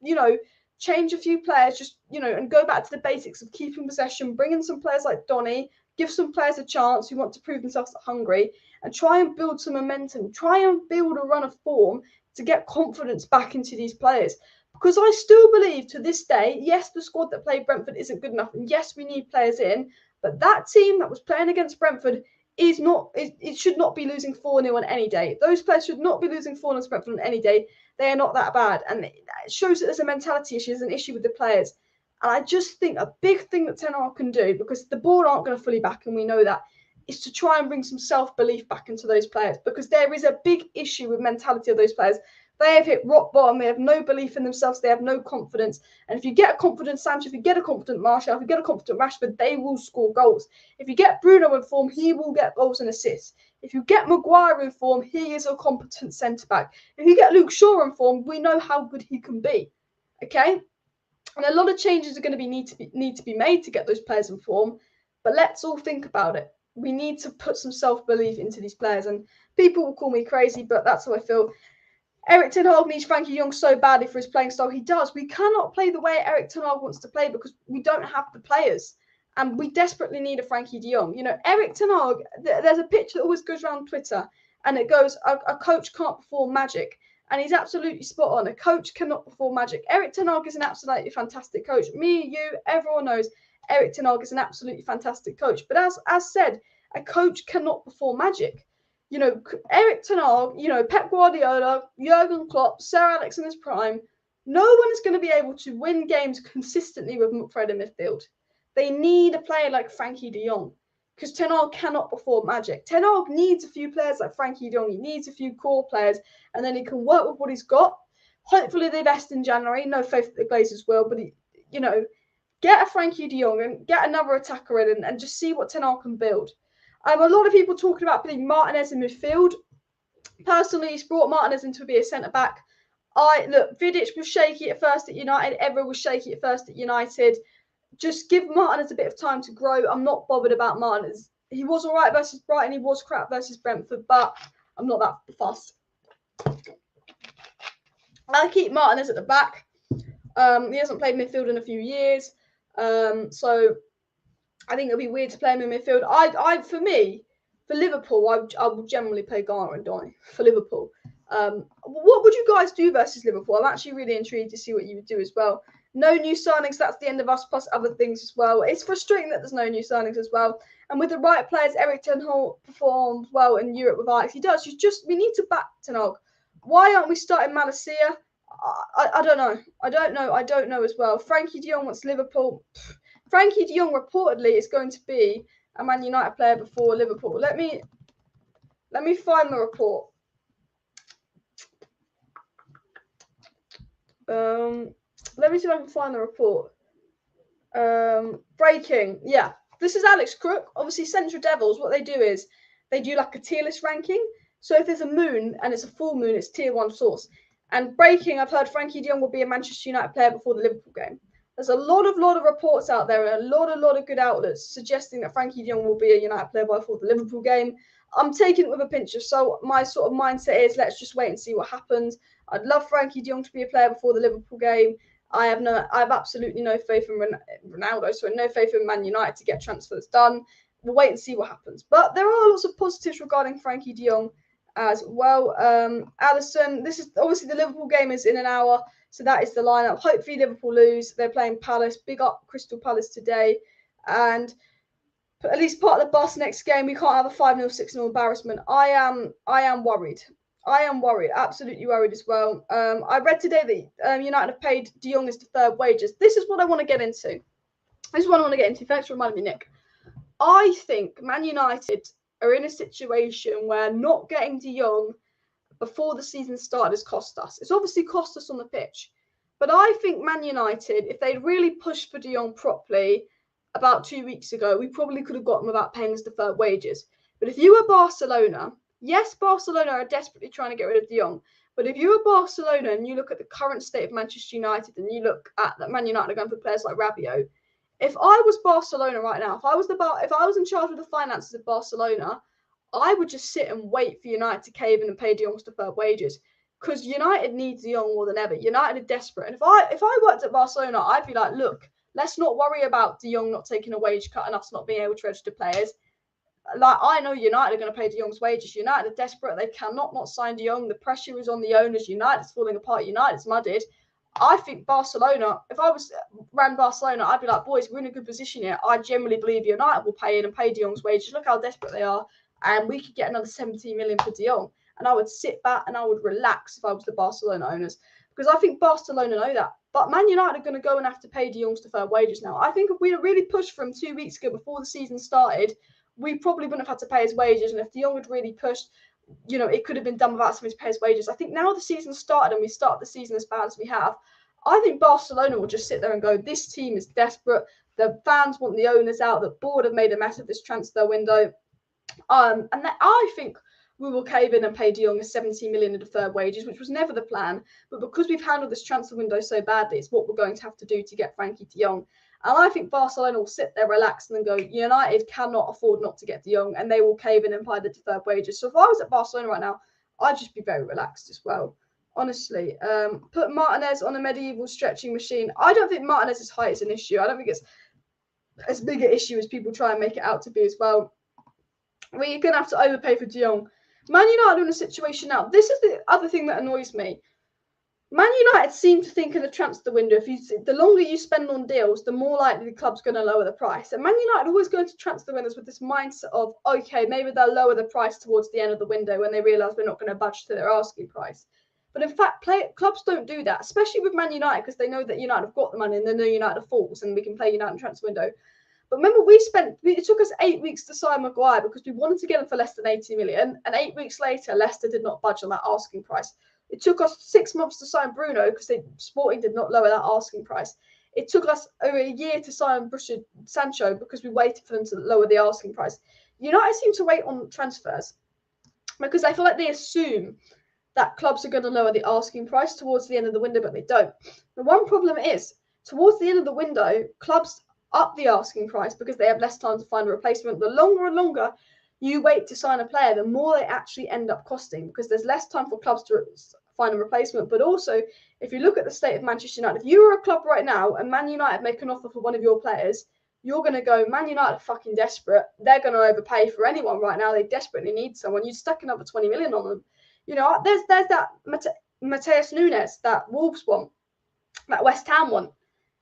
change a few players, just, and go back to the basics of keeping possession, bring in some players like Donny, give some players a chance who want to prove themselves hungry, and try and build some momentum, try and build a run of form to get confidence back into these players. Because I still believe to this day, yes, the squad that played Brentford isn't good enough, and yes, we need players in, but that team that was playing against Brentford it should not be losing 4-0 on any day. Those players should not be losing 4-0 to Brentford on any day. They are not that bad. And it shows that there's a mentality issue, there's an issue with the players. And I just think a big thing that Ten Hag can do, because the board aren't going to fully back, and we know that, is to try and bring some self-belief back into those players, because there is a big issue with mentality of those players. They have hit rock bottom. They have no belief in themselves. They have no confidence. And if you get a confident Sancho, if you get a confident Martial, if you get a confident Rashford, they will score goals. If you get Bruno in form, he will get goals and assists. If you get Maguire in form, he is a competent centre-back. If you get Luke Shaw in form, we know how good he can be. Okay? And a lot of changes are going to need to be made to get those players in form. But let's all think about it. We need to put some self-belief into these players. And people will call me crazy, but that's how I feel. Erik ten Hag needs Frenkie de Jong so badly for his playing style. He does. We cannot play the way Erik ten Hag wants to play because we don't have the players. And we desperately need a Frenkie de Jong. Erik ten Hag, there's a picture that always goes around Twitter, and it goes, a coach can't perform magic. And he's absolutely spot on. A coach cannot perform magic. Erik ten Hag is an absolutely fantastic coach. Me, you, everyone knows Erik ten Hag is an absolutely fantastic coach. But as said, a coach cannot perform magic. Erik ten Hag, Pep Guardiola, Jurgen Klopp, Sir Alex in his prime, no one is going to be able to win games consistently with Fred in midfield. They need a player like Frenkie de Jong, because Ten Hag cannot perform magic. Ten Hag needs a few players like Frenkie de Jong. He needs a few core players, and then he can work with what he's got. Hopefully they vest in January. No faith that the Glazers will, but get a Frenkie de Jong and get another attacker in and just see what Ten Hag can build. A lot of people talking about putting Martinez in midfield. Personally, he's brought Martinez in to be a centre-back. Vidic was shaky at first at United. Evra was shaky at first at United. Just give Martinez a bit of time to grow. I'm not bothered about Martinez. He was all right versus Brighton. He was crap versus Brentford, but I'm not that fussed. I keep Martinez at the back. He hasn't played midfield in a few years. So I think it'll be weird to play him in midfield. For Liverpool, I will generally play Garner and Donny for Liverpool. What would you guys do versus Liverpool? I'm actually really intrigued to see what you would do as well. No new signings, that's the end of us, plus other things as well. It's frustrating that there's no new signings as well. And with the right players, Erik ten Hag performed well in Europe with Ajax. He does. We need to back Ten Hag. Why aren't we starting Mathues? I don't know. I don't know as well. Frenkie de Jong wants Liverpool. Frenkie de Jong reportedly is going to be a Man United player before Liverpool. Let me find the report. Let me see if I can find the report. Breaking. Yeah. This is Alex Crook. Obviously, Central Devils, what they do is they do like a tier list ranking. So if there's a moon and it's a full moon, it's tier 1 source. And breaking, I've heard Frenkie de Jong will be a Manchester United player before the Liverpool game. There's a lot of reports out there and a lot of good outlets suggesting that Frenkie de Jong will be a United player before the Liverpool game. I'm taking it with a pinch of salt. My sort of mindset is let's just wait and see what happens. I'd love Frenkie de Jong to be a player before the Liverpool game. I have absolutely no faith in Ronaldo, so no faith in Man United to get transfers done. We'll wait and see what happens. But there are lots of positives regarding Frenkie de Jong as well. Allison, this is obviously the Liverpool game is in an hour, so that is the lineup. Hopefully Liverpool lose. They're playing Palace. Big up Crystal Palace today, and at least part of the bus next game. We can't have a 5-0, 6-0 embarrassment. I am worried. I am worried, absolutely worried as well. I read today that United have paid De Jong his deferred wages. This is what I want to get into. Thanks for reminding me, Nick. I think Man United are in a situation where not getting De Jong before the season started has cost us. It's obviously cost us on the pitch. But I think Man United, if they'd really pushed for De Jong properly about 2 weeks ago, we probably could have got him without paying his deferred wages. But if you were Barcelona, yes, Barcelona are desperately trying to get rid of De Jong. But if you were Barcelona and you look at the current state of Manchester United and you look at that Man United are going for players like Rabiot, if I was Barcelona right now, if I was in charge of the finances of Barcelona, I would just sit and wait for United to cave in and pay De Jong's deferred wages, because United needs De Jong more than ever. United are desperate. And if I worked at Barcelona, I'd be like, look, let's not worry about De Jong not taking a wage cut and us not being able to register players. Like, I know United are going to pay De Jong's wages. United are desperate. They cannot not sign De Jong. The pressure is on the owners. United's falling apart. United's mudded. I think Barcelona, if I ran Barcelona, I'd be like, boys, we're in a good position here. I generally believe United will pay in and pay De Jong's wages. Look how desperate they are. And we could get another 17 million for De Jong. And I would sit back and I would relax if I was the Barcelona owners. Because I think Barcelona know that. But Man United are going to go and have to pay De Jong's deferred wages now. I think if we'd really pushed for him 2 weeks ago before the season started, we probably wouldn't have had to pay his wages. And if De Jong had really pushed, you know, it could have been done without having to pay his wages. I think now the season started and we start the season as bad as we have, I think Barcelona will just sit there and go, this team is desperate. The fans want the owners out. The board have made a mess of this transfer window. And I think we will cave in and pay De Jong 17 million in deferred wages, which was never the plan. But because we've handled this transfer window so badly, it's what we're going to have to do to get Frenkie De Jong. And I think Barcelona will sit there relaxed and then go, United cannot afford not to get De Jong, and they will cave in and pay the deferred wages. So if I was at Barcelona right now, I'd just be very relaxed as well. Honestly, put Martinez on a medieval stretching machine. I don't think Martinez's height is an issue. I don't think it's as big an issue as people try and make it out to be as well. We're going to have to overpay for De Jong. Man United are in a situation now. This is the other thing that annoys me. Man United seem to think in the transfer window, the longer you spend on deals, the more likely the club's going to lower the price. And Man United always go into transfer windows with this mindset of, okay, maybe they'll lower the price towards the end of the window when they realise we're not going to budge to their asking price. But in fact, clubs don't do that, especially with Man United, because they know that United have got the money and they know United are fools and we can play United in transfer window. But remember, it took us 8 weeks to sign Maguire because we wanted to get him for less than 80 million. And 8 weeks later, Leicester did not budge on that asking price. It took us 6 months to sign Bruno because Sporting did not lower that asking price. It took us over a year to sign Sancho because we waited for them to lower the asking price. United seem to wait on transfers because I feel like they assume that clubs are going to lower the asking price towards the end of the window, but they don't. The one problem is, towards the end of the window, clubs up the asking price because they have less time to find a replacement. The longer and longer you wait to sign a player, the more they actually end up costing because there's less time for clubs to find a replacement. But also, if you look at the state of Manchester United, if you were a club right now and Man United make an offer for one of your players, you're going to go, Man United are fucking desperate. They're going to overpay for anyone right now. They desperately need someone. You'd stuck another 20 million on them. You know, there's that Matheus Nunes that Wolves want, that West Ham want.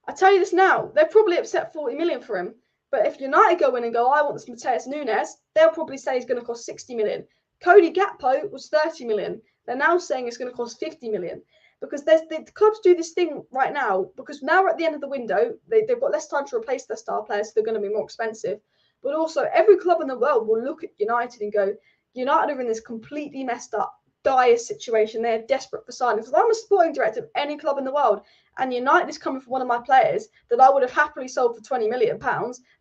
I tell you this now, they're probably upset 40 million for him. But if United go in and go, I want this Matheus Nunes, they'll probably say he's going to cost 60 million. Cody Gakpo was 30 million. They're now saying it's going to cost 50 million. Because the clubs do this thing right now, because now we're at the end of the window, they've got less time to replace their star players, so they're going to be more expensive. But also, every club in the world will look at United and go, United are in this completely messed up, dire situation. They're desperate for signings. If I'm a sporting director of any club in the world and United is coming for one of my players that I would have happily sold for £20 million,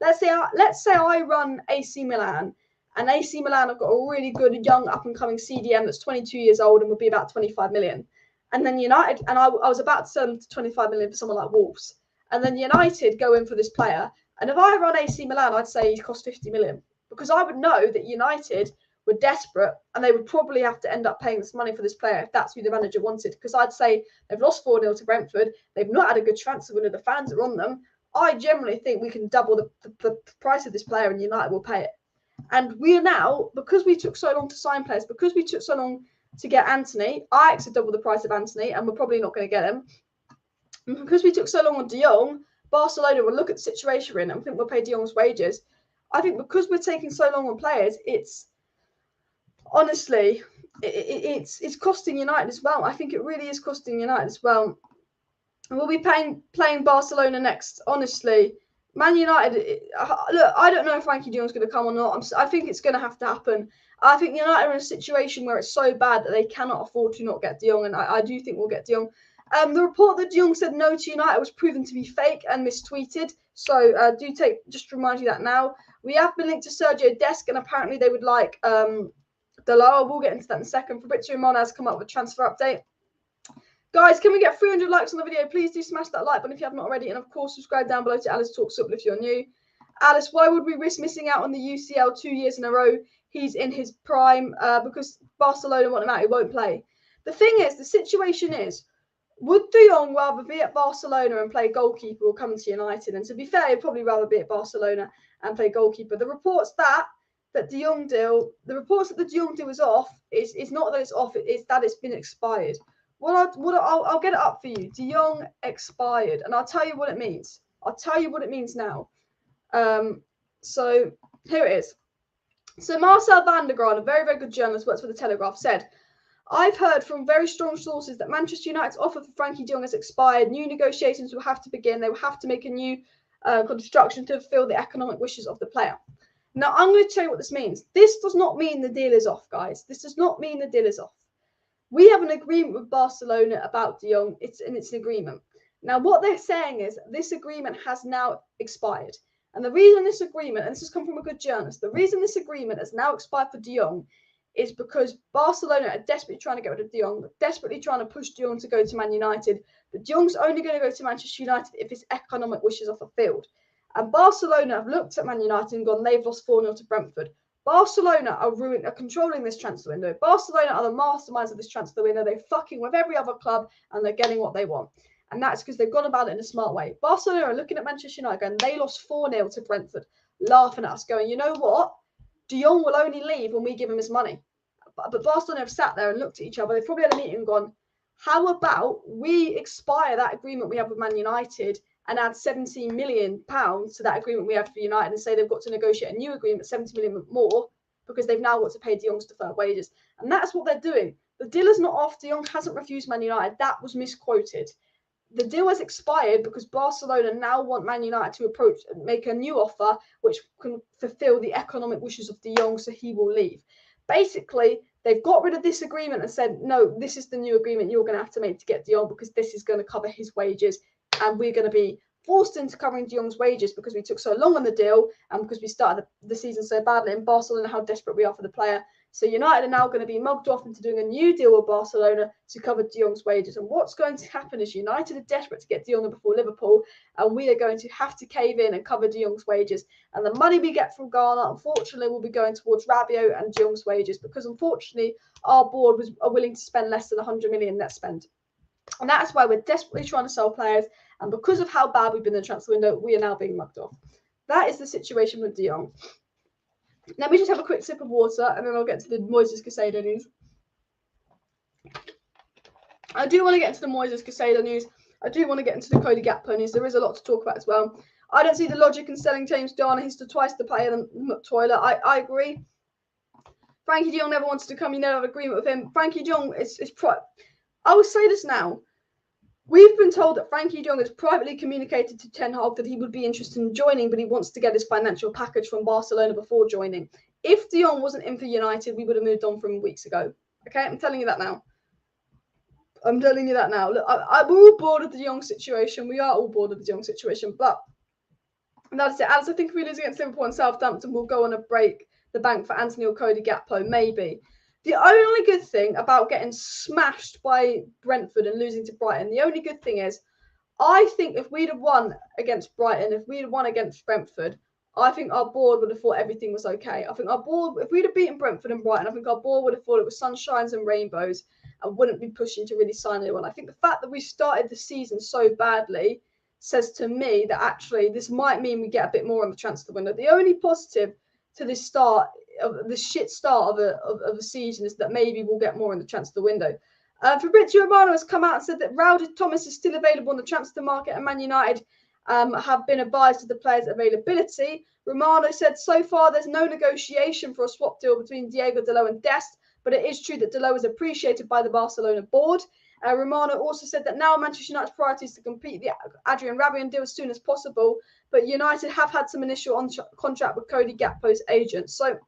let's say I run AC Milan, and AC Milan have got a really good young up-and-coming CDM that's 22 years old and would be about 25 million. And then United, and I was about to sell them to 25 million for someone like Wolves. And then United go in for this player. And if I run AC Milan, I'd say he costs 50 million because I would know that United were desperate and they would probably have to end up paying this money for this player if that's who the manager wanted. Because I'd say they've lost 4-0 to Brentford. They've not had a good transfer window. The fans are on them. I generally think we can double the price of this player and United will pay it. And we are now, because we took so long to sign players, because we took so long to get Anthony, Ajax had double the price of Anthony and we're probably not going to get him. And because we took so long on De Jong, Barcelona will look at the situation we're in and think we'll pay De Jong's wages. I think because we're taking so long on players, it's honestly, it's costing United as well. I think it really is costing United as well. And we'll be playing Barcelona next. Honestly, Man United, look, I don't know if Frenkie de Jong's going to come or not. I think it's going to have to happen. I think United are in a situation where it's so bad that they cannot afford to not get De Jong, and I do think we'll get De Jong. The report that De Jong said no to United was proven to be fake and mistweeted. So just to remind you that now. We have been linked to Sergio Dest, and apparently they would like Daloa. We'll get into that in a second. Fabrizio Mon has come up with a transfer update. Guys, can we get 300 likes on the video? Please do smash that like button if you have not already. And of course, subscribe down below to Alice Talks Football if you're new. Alice, why would we risk missing out on the UCL 2 years in a row? he's in his prime because Barcelona want him out. He won't play. The thing is, the situation is, would De Jong rather be at Barcelona and play goalkeeper or come to United? And to be fair, he'd probably rather be at Barcelona and play goalkeeper. The reports that the De Jong deal is off. It's not that it's off. It's that it's been expired. I'll get it up for you. De Jong expired, and I'll tell you what it means. I'll tell you what it means now. So here it is. So Marcel van der Graan, a very, very good journalist, works for the Telegraph, said, I've heard from very strong sources that Manchester United's offer for Frenkie de Jong has expired. New negotiations will have to begin. They will have to make a new construction to fulfill the economic wishes of the player. Now, I'm going to tell you what this means. This does not mean the deal is off, guys. This does not mean the deal is off. We have an agreement with Barcelona about De Jong. It's an agreement. Now, what they're saying is this agreement has now expired. And the reason this agreement, and this has come from a good journalist, the reason this agreement has now expired for De Jong is because Barcelona are desperately trying to get rid of De Jong, desperately trying to push De Jong to go to Man United. But De Jong's only going to go to Manchester United if his economic wishes are fulfilled. And Barcelona have looked at Man United and gone, they've lost 4-0 to Brentford. Barcelona are controlling this transfer window. Barcelona are the masterminds of this transfer window. They're fucking with every other club and they're getting what they want. And that's because they've gone about it in a smart way. Barcelona are looking at Manchester United going, they lost 4-0 to Brentford, laughing at us, going, you know what? De Jong will only leave when we give him his money. But Barcelona have sat there and looked at each other. They've probably had a meeting and gone, how about we expire that agreement we have with Man United and add £17 million to that agreement we have for United and say they've got to negotiate a new agreement, 70 million more, because they've now got to pay De Jong's deferred wages. And that's what they're doing. The deal is not off. De Jong hasn't refused Man United. That was misquoted. The deal has expired because Barcelona now want Man United to make a new offer which can fulfill the economic wishes of De Jong, so he will leave. Basically, they've got rid of this agreement and said, no, this is the new agreement you're going to have to make to get De Jong because this is going to cover his wages and we're going to be forced into covering De Jong's wages because we took so long on the deal and because we started the season so badly in Barcelona, how desperate we are for the player. So United are now going to be mugged off into doing a new deal with Barcelona to cover De Jong's wages. And what's going to happen is United are desperate to get De Jong before Liverpool, and we are going to have to cave in and cover De Jong's wages. And the money we get from Garner, unfortunately, will be going towards Rabiot and De Jong's wages because, unfortunately, our board are willing to spend less than 100 million net spend. And that's why we're desperately trying to sell players. And because of how bad we've been in the transfer window, we are now being mugged off. That is the situation with De Jong. Let me just have a quick sip of water and then I'll get to the Moises Caicedo news. I do want to get into the Moises Caicedo news. I do want to get into the Cody Gakpo news. There is a lot to talk about as well. I don't see the logic in selling James Garner. He's twice the player than Toilet. I agree. Frenkie de Jong never wanted to come. You never have agreement with him. Frenkie de Jong is I will say this now. We've been told that Frenkie de Jong has privately communicated to Ten Hag that he would be interested in joining, but he wants to get his financial package from Barcelona before joining. If De Jong wasn't in for United, we would have moved on from weeks ago. Okay, I'm telling you that now. I'm telling you that now. Look, we're all bored of the De Jong situation. We are all bored of the De Jong situation, but that's it. As I think if we lose against Liverpool and Southampton, we'll go on a break the bank for Anthony or Cody Gakpo, maybe. The only good thing about getting smashed by Brentford and losing to Brighton, the only good thing is, I think if we'd have won against Brighton, if we'd have won against Brentford, I think our board would have thought everything was okay. I think our board, if we'd have beaten Brentford and Brighton, I think our board would have thought it was sunshines and rainbows and wouldn't be pushing to really sign anyone. I think the fact that we started the season so badly says to me that actually this might mean we get a bit more on the transfer window. The only positive to this start of the shit start of a season is that maybe we'll get more in the transfer window. Fabrizio Romano has come out and said that Raul Thomas is still available on the transfer market and Man United have been advised of the player's availability. Romano said so far there's no negotiation for a swap deal between Diego Dalot and Dest, but it is true that Dalot is appreciated by the Barcelona board. Romano also said that now Manchester United's priority is to complete the Adrian Rabiot deal as soon as possible, but United have had some initial contract with Cody Gakpo's agent. So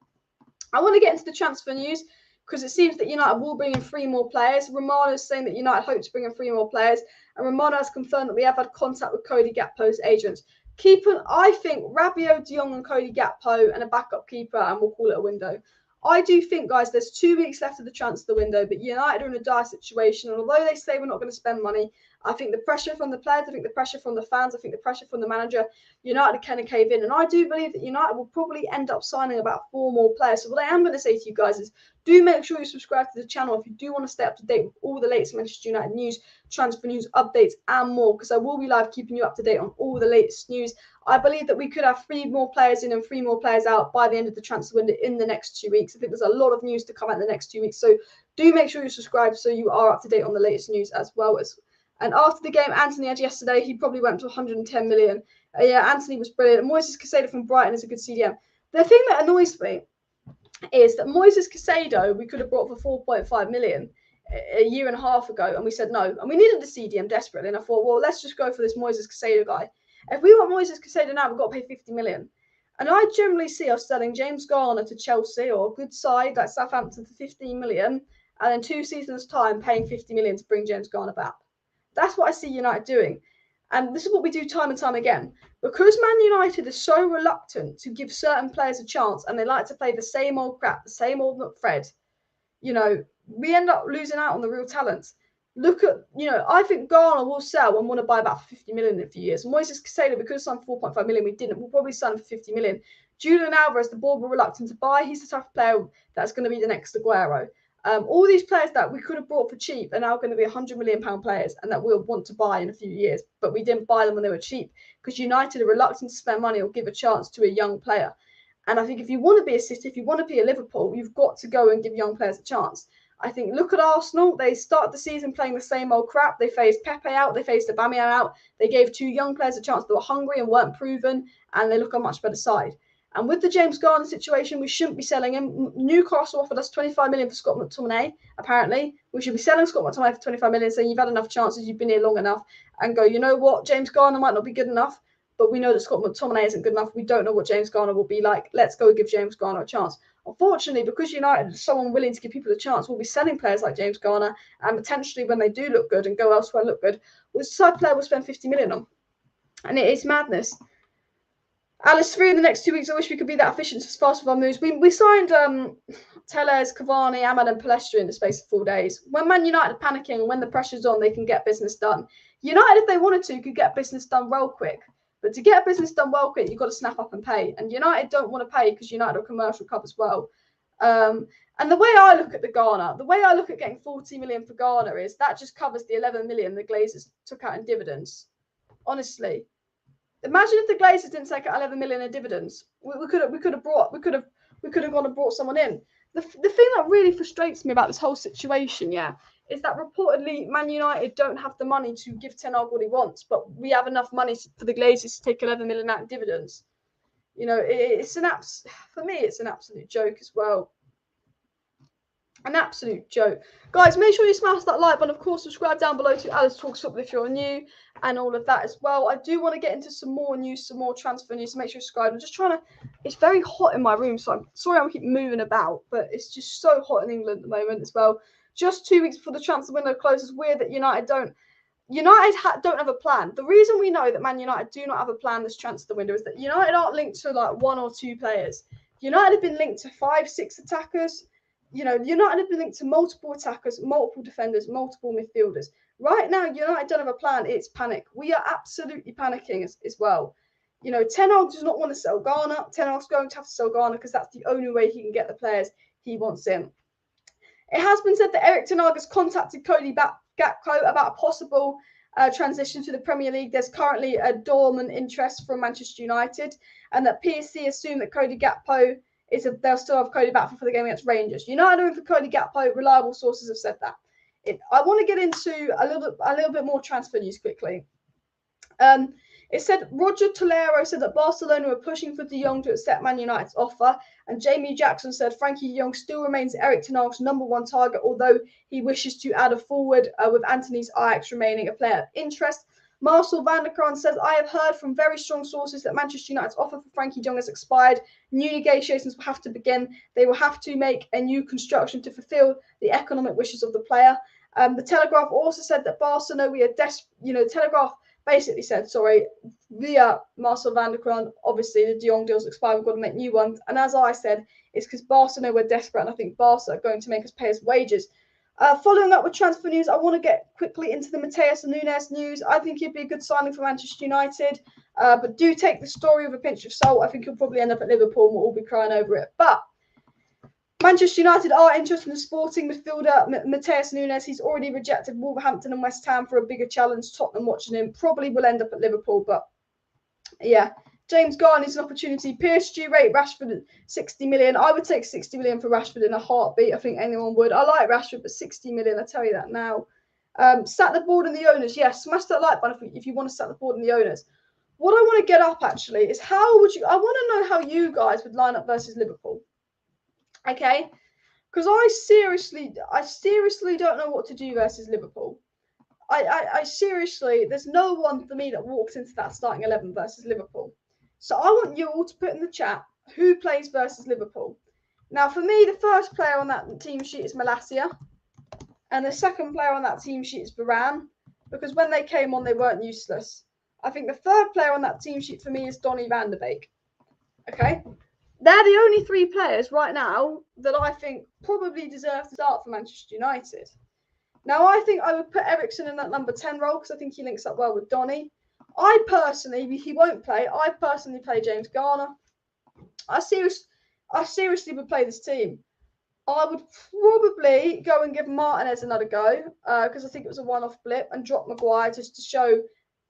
I want to get into the transfer news because it seems that United will bring in 3 more players. Romano is saying that United hope to bring in 3 more players, and Romano has confirmed that we have had contact with Cody Gakpo's agents. I think Rabiot, De Jong and Cody Gakpo and a backup keeper, and we'll call it a window. I do think, guys, there's 2 weeks left of the transfer window, but United are in a dire situation. And although they say we're not going to spend money, I think the pressure from the players, I think the pressure from the fans, I think the pressure from the manager, United can cave in. And I do believe that United will probably end up signing about 4 more players. So what I am going to say to you guys is, do make sure you subscribe to the channel if you do want to stay up to date with all the latest Manchester United news, transfer news, updates, and more, because I will be live keeping you up to date on all the latest news. I believe that we could have 3 more players in and 3 more players out by the end of the transfer window in the next 2 weeks. I think there's a lot of news to come out in the next 2 weeks. So do make sure you subscribe so you are up to date on the latest news as well. And after the game Anthony had yesterday, he probably went to 110 million. Yeah, Anthony was brilliant. Moises Caicedo from Brighton is a good CDM. The thing that annoys me is that Moises Caicedo we could have brought for 4.5 million a year and a half ago, and we said no. And we needed the CDM desperately. And I thought, well, let's just go for this Moises Caicedo guy. If we want Moises Caicedo now, we've got to pay 50 million. And I generally see us selling James Garner to Chelsea or a good side like Southampton for 15 million, and in 2 seasons' time paying 50 million to bring James Garner back. That's what I see United doing. And this is what we do time and time again. Because Man United is so reluctant to give certain players a chance and they like to play the same old crap, the same old Fred, we end up losing out on the real talents. Look at, I think Garner will sell and want to buy about 50 million in a few years. Moises Caicedo, because signed 4.5 million, we didn't. We'll probably sign for 50 million. Julian Alvarez, the board were reluctant to buy. He's the type of player that's going to be the next Aguero. All these players that we could have bought for cheap are now going to be £100 million players and that we'll want to buy in a few years. But we didn't buy them when they were cheap because United are reluctant to spend money or give a chance to a young player. And I think if you want to be a City, if you want to be a Liverpool, you've got to go and give young players a chance. I think, look at Arsenal. They started the season playing the same old crap. They phased Pepe out. They phased Aubameyang out. They gave 2 young players a chance that were hungry and weren't proven, and they look a much better side. And with the James Garner situation, we shouldn't be selling him. Newcastle offered us 25 million for Scott McTominay, apparently. We should be selling Scott McTominay for 25 million, saying you've had enough chances, you've been here long enough, and go, you know what, James Garner might not be good enough, but we know that Scott McTominay isn't good enough. We don't know what James Garner will be like. Let's go give James Garner a chance. Unfortunately, because United is so unwilling to give people a chance, we'll be selling players like James Garner, and potentially when they do look good and go elsewhere and look good, this side player will spend 50 million on. And it is madness. Alice, 3 in the next 2 weeks. I wish we could be that efficient as fast with our moves. We signed Tellez, Cavani, Ahmad and Palestra in the space of 4 days. When Man United are panicking, when the pressure's on, they can get business done. United, if they wanted to, could get business done real quick. But to get business done well quick, you've got to snap up and pay. And United don't want to pay because United are a commercial club as well. And the way I look at the Garner, the way I look at getting 40 million for Garner is that just covers the 11 million the Glazers took out in dividends. Honestly. Imagine if the Glazers didn't take out 11 million in dividends. We could have gone and brought someone in. The thing that really frustrates me about this whole situation, is that reportedly Man United don't have the money to give Ten Hag what he wants, but we have enough money for the Glazers to take 11 million out in dividends. It's for me, it's an absolute joke as well. An absolute joke. Guys, make sure you smash that like button. Of course, subscribe down below to Alice Talks Football if you're new and all of that as well. I do want to get into some more news, some more transfer news, so make sure you subscribe. I'm just trying to... It's very hot in my room, so I'm sorry I keep moving about, but it's just so hot in England at the moment as well. Just 2 weeks before the transfer window closes, weird that United don't have a plan. The reason we know that Man United do not have a plan this transfer window is that United aren't linked to like 1 or 2 players. United have been linked to 5, 6 attackers. United have been linked to multiple attackers, multiple defenders, multiple midfielders. Right now, United don't have a plan. It's panic. We are absolutely panicking as well. Ten Hag does not want to sell Garner. Ten Hag's going to have to sell Garner because that's the only way he can get the players he wants in. It has been said that ERIK has contacted Cody Gakpo about a possible transition to the Premier League. There's currently a dormant interest from Manchester United, and that PSC assume that Cody Gakpo they'll still have Cody back for the game against Rangers. United are in for Cody Gakpo. Reliable sources have said that. I want to get into a little bit more transfer news quickly. It said Roger Tolero said that Barcelona were pushing for De Jong to accept Man United's offer, and Jamie Jackson said Frankie de Jong still remains ERIK ten Hag's #1 target, although he wishes to add a forward with Anthony's Ajax remaining a player of interest. Marcel van der Kraan says, I have heard from very strong sources that Manchester United's offer for Frankie de Jong has expired. New negotiations will have to begin. They will have to make a new construction to fulfill the economic wishes of the player. The Telegraph also said that Barcelona, Telegraph basically said, sorry, via Marcel van der Kraan, obviously the Jong deals expire, we've got to make new ones. And as I said, it's because Barca know we're desperate, and I think Barca are going to make us pay us wages. Following up with transfer news, I want to get quickly into the Mathues and Nunes news. I think he'd be a good signing for Manchester United, but do take the story with a pinch of salt. I think he'll probably end up at Liverpool and we'll all be crying over it. But Manchester United are interested in sporting midfielder Mathues Nunes. He's already rejected Wolverhampton and West Ham for a bigger challenge. Tottenham watching him. Probably will end up at Liverpool, but yeah. James Garner needs an opportunity. PSG rate Rashford at 60 million. I would take 60 million for Rashford in a heartbeat. I think anyone would. I like Rashford, but 60 million, I tell you that now. Sat the board and the owners. Yes, smash that like button if you want to sat the board and the owners. What I want to get up actually is I want to know how you guys would line up versus Liverpool. Okay? Because I seriously don't know what to do versus Liverpool. I seriously, there's no one for me that walks into that starting 11 versus Liverpool. So I want you all to put in the chat who plays versus Liverpool. Now, for me, the first player on that team sheet is Malacia. And the second player on that team sheet is Varane. Because when they came on, they weren't useless. I think the third player on that team sheet for me is Donny van de Beek. Okay? They're the only three players right now that I think probably deserve to start for Manchester United. Now, I think I would put Eriksen in that number 10 role because I think he links up well with Donny. I personally, he won't play. I personally play James Garner. I seriously would play this team. I would probably go and give Martinez another go because I think it was a one-off blip and drop Maguire just to show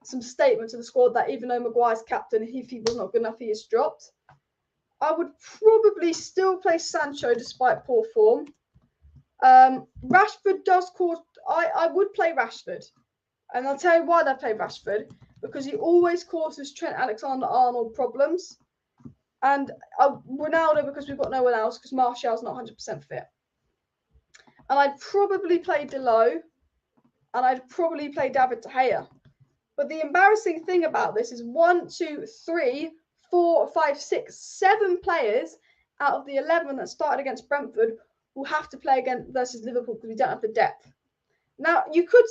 some statement to the squad that even though Maguire's captain, if he was not good enough, he is dropped. I would probably still play Sancho despite poor form. Rashford does cause... I would play Rashford. And I'll tell you why I play Rashford. Because he always causes Trent Alexander-Arnold problems. And Ronaldo, because we've got no one else, because Martial's not 100% fit. And I'd probably play Delo. And I'd probably play David De Gea. But the embarrassing thing about this is 1, 2, 3, 4, 5, 6, 7 players out of the 11 that started against Brentford will have to play again versus Liverpool because we don't have the depth. Now, you could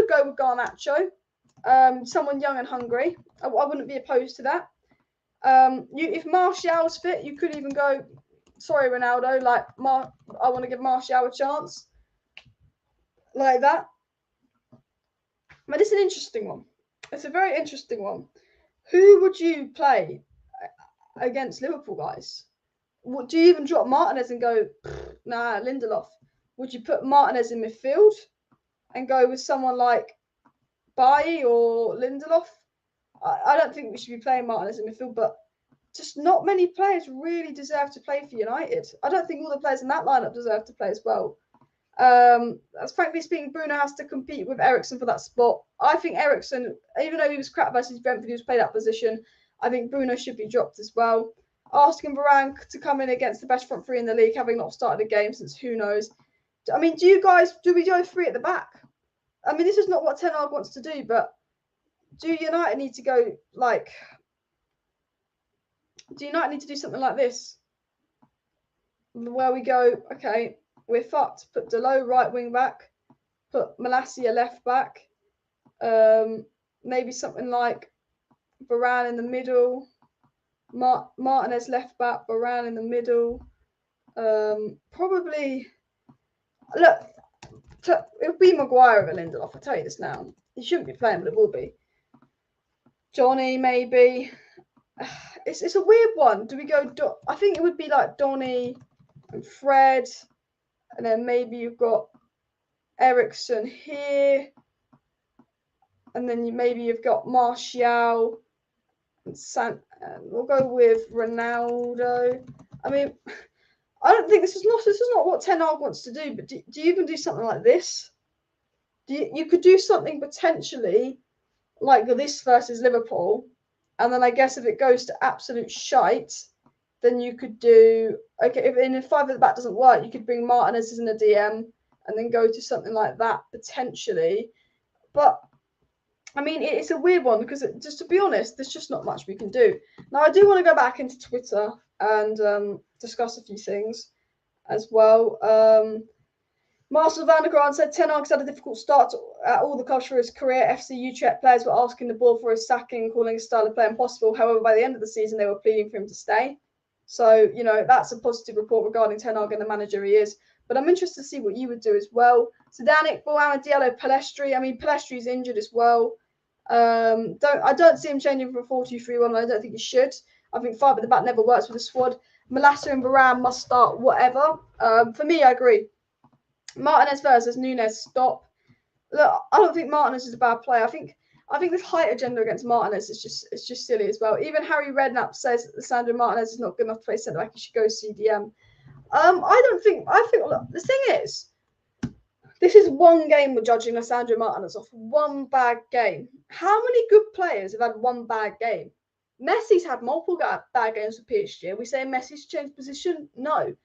go with Garnacho, someone young and hungry. I wouldn't be opposed to that. If Martial's fit, you could even go, sorry, Ronaldo, I want to give Martial a chance. Like that. But it's an interesting one. It's a very interesting one. Who would you play against Liverpool, guys? Do you even drop Martinez and go, nah, Lindelof? Would you put Martinez in midfield and go with someone like Bailly or Lindelof? I don't think we should be playing Martinez in midfield, but just not many players really deserve to play for United. I don't think all the players in that lineup deserve to play as well. As frankly speaking, Bruno has to compete with Eriksen for that spot. I think Eriksen, even though he was crap versus Brentford, he was played that position. I think Bruno should be dropped as well. Asking Varane to come in against the best front three in the league, having not started a game since who knows. I mean, do we go 3 at the back? I mean, this is not what Ten Hag wants to do, but do United need to go do United need to do something like this? Where we go, okay, we're fucked. Put Delo right wing back, put Malacia left back, maybe something like Varane in the middle, Martinez left back, Varane in the middle. Probably, look, it'll be Maguire over Lindelof. I'll tell you this now. He shouldn't be playing, but it will be. Johnny, maybe. It's a weird one. Do we go? I think it would be like Donny and Fred, and then maybe you've got Eriksen here, and then maybe you've got Martial and we'll go with Ronaldo. I mean, I don't think this is not what Ten Hag wants to do. But do you even do something like this? You could do something potentially like this versus Liverpool, and then I guess if it goes to absolute shite, then you could do if 5 at the back doesn't work, you could bring Martinez in a DM and then go to something like that potentially. But I mean, it's a weird one because just to be honest, there's just not much we can do. Now, I do want to go back into Twitter and discuss a few things as well. Marcel van der Graan said Ten Hag's had a difficult start at all the clubs for his career. FC Utrecht players were asking the board for his sacking, calling his style of play impossible. However, by the end of the season, they were pleading for him to stay. So, you know, that's a positive report regarding Ten Hag and the manager he is. But I'm interested to see what you would do as well. Zidane, Mohamed Diallo, Pellistri. I mean, Pellistri's injured as well. I don't see him changing from 4-2-3-1. I don't think he should. I think 5 at the back never works with the squad. Malassa and Varane must start whatever. For me, I agree. Martinez versus Nunes, stop. Look, I don't think Martinez is a bad player. I think this height agenda against Martinez is just silly as well. Even Harry Redknapp says that Sandro Martinez is not good enough to play centre back. He should go CDM. I think look, the thing is, this is one game we're judging Sandro Martinez off. One bad game. How many good players have had one bad game? Messi's had multiple bad games for PSG. Are we saying Messi's changed position? No.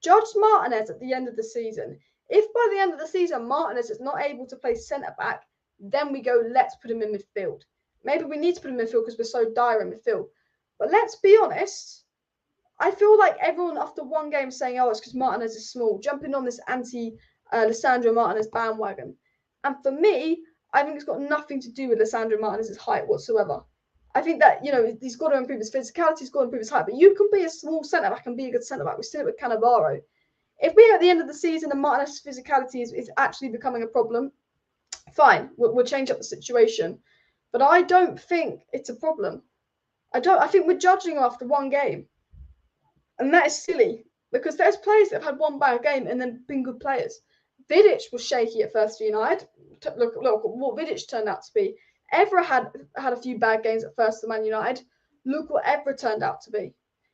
Judge Martinez at the end of the season. If by the end of the season Martinez is not able to play centre-back, then we go, let's put him in midfield. Maybe we need to put him in midfield because we're so dire in midfield. But let's be honest, I feel like everyone after one game saying, oh, it's because Martinez is small, jumping on this anti-Lisandro Martinez bandwagon. And for me, I think it's got nothing to do with Lisandro Martinez's height whatsoever. I think that, you know, he's got to improve his physicality, he's got to improve his height, but you can be a small centre-back and be a good centre-back. We've seen it with Cannavaro. If we're at the end of the season and Martinez's physicality is actually becoming a problem, fine, we'll change up the situation. But I don't think it's a problem. I think we're judging him after one game. And that is silly because there's players that have had one bad game and then been good players. Vidic was shaky at first for United. Look what Vidic turned out to be. Evra had a few bad games at first for Man United. Look what Evra turned out to be.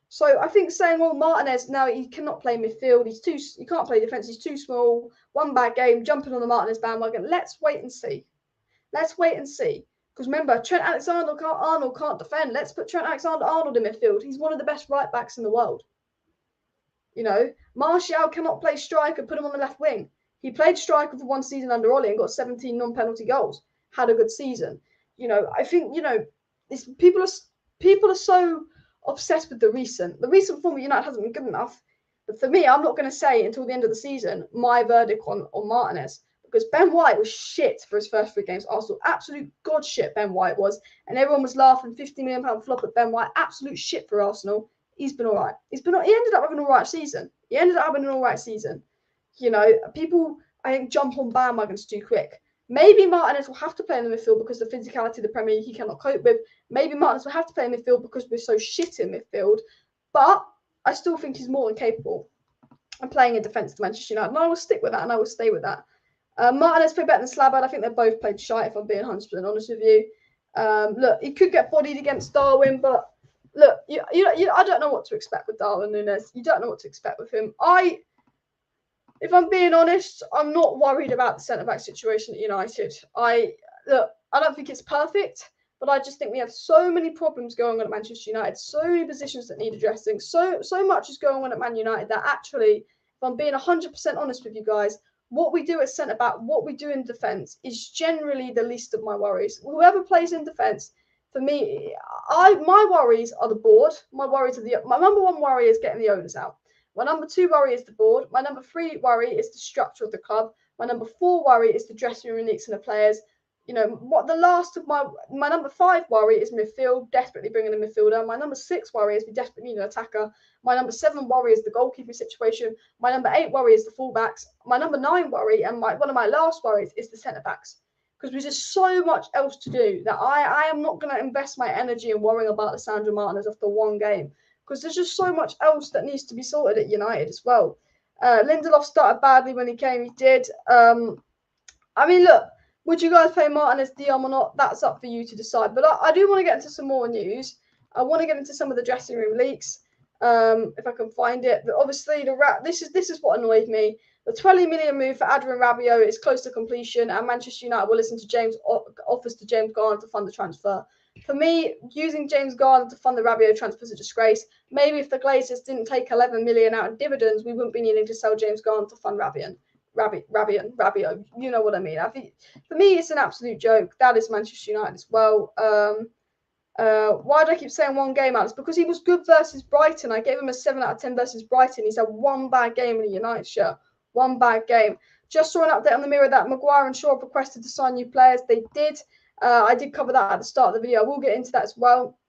So I think saying, well, Martinez, now he cannot play midfield. He can't play defence. He's too small. One bad game, jumping on the Martinez bandwagon. Let's wait and see. Let's wait and see. Because remember, Trent Alexander-Arnold can't defend. Let's put Trent Alexander-Arnold in midfield. He's one of the best right backs in the world. You know, Martial cannot play striker. Put him on the left wing. He played striker for one season under Ollie and got 17 non-penalty goals. Had a good season. You know, I think, you know, people are so obsessed with the recent form of United hasn't been good enough. But for me, I'm not going to say until the end of the season my verdict on Martinez, because Ben White was shit for his first 3 games. Arsenal, absolute god shit Ben White was, and everyone was laughing. £50 million flop at Ben White, absolute shit for Arsenal. He's been all right. He ended up having an all right season. You know, people I think jump on bandwagons too quick. Maybe Martinez will have to play in the midfield because the physicality of the Premier League he cannot cope with. Maybe Martinez will have to play in midfield because we're so shit in midfield. But I still think he's more than capable of playing in defence to Manchester United. And I will stick with that and I will stay with that. Martinez played better than Slabad. I think they both played shite, if I'm being 100% honest with you. Look, he could get bodied against Darwin, but look, I don't know what to expect with Darwin Nunes. You don't know what to expect with him. If I'm being honest, I'm not worried about the centre-back situation at United. I don't think it's perfect, but I just think we have so many problems going on at Manchester United, so many positions that need addressing, so much is going on at Man United that actually, if I'm being 100% honest with you guys, what we do at centre-back, what we do in defence is generally the least of my worries. Whoever plays in defence, for me, my worries are the board. My number one worry is getting the owners out. My number 2 worry is the board. My number 3 worry is the structure of the club. My number 4 worry is the dressing room leaks and the players. You know, what the last of my number 5 worry is midfield, desperately bringing a midfielder. My number 6 worry is we desperately need an attacker. My number 7 worry is the goalkeeping situation. My number 8 worry is the fullbacks. My number 9 worry and one of my last worries is the centre backs. Because there's just so much else to do that I am not going to invest my energy in worrying about Lisandro Martinez after one game. Because there's just so much else that needs to be sorted at United as well. Lindelof started badly when he came. He did. I mean, look, would you guys play Martinez DM or not? That's up for you to decide. But I do want to get into some more news. I want to get into some of the dressing room leaks, if I can find it. But obviously, this is what annoyed me. The 20 million move for Adrian Rabiot is close to completion, and Manchester United will listen to offers to James Garner to fund the transfer. For me, using James Garner to fund the Rabiot transfer is a disgrace. Maybe if the Glazers didn't take 11 million out in dividends, we wouldn't be needing to sell James Garner to fund Rabiot. You know what I mean. I think for me, it's an absolute joke. That is Manchester United as well. Why do I keep saying one game, Alex? Because he was good versus Brighton. I gave him a 7 out of 10 versus Brighton. He's had one bad game in a United shirt. One bad game. Just saw an update on the Mirror that Maguire and Shaw requested to sign new players. They did. I did cover that at the start of the video. I will get into that as well.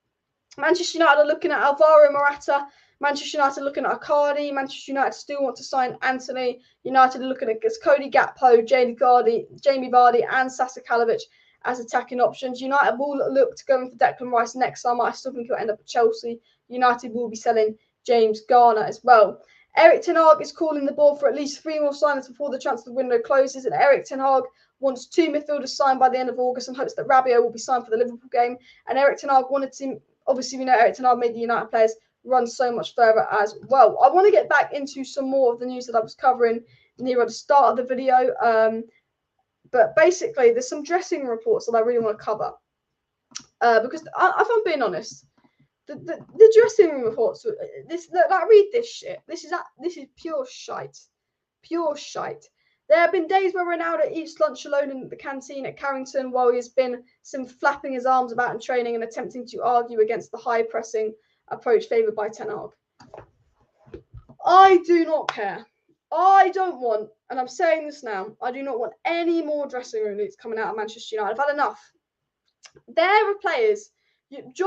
Manchester United are looking at Alvaro Morata. Manchester United are looking at Icardi. Manchester United still want to sign Anthony. United are looking at Cody Gakpo, Jamie Vardy, and Sasa Kalajdzic as attacking options. United will look to go in for Declan Rice next summer. I still think he'll end up at Chelsea. United will be selling James Garner as well. Erik ten Hag is calling the board for at least 3 more signings before the transfer window closes, and Erik ten Hag wants 2 midfielders signed by the end of August and hopes that Rabiot will be signed for the Liverpool game. And Erik ten Hag wanted to, obviously we know Erik ten Hag made the United players run so much further as well. I want to get back into some more of the news that I was covering near at the start of the video, but basically there's some dressing room reports that I really want to cover, because if I'm being honest, the dressing room reports, read this shit. This is pure shite. Pure shite. There have been days where Ronaldo eats lunch alone in the canteen at Carrington while he has been seen flapping his arms about in training and attempting to argue against the high pressing approach favoured by ten Hag. I do not care. I don't want, and I'm saying this now, I do not want any more dressing room leaks coming out of Manchester United. I've had enough. There are players, Richard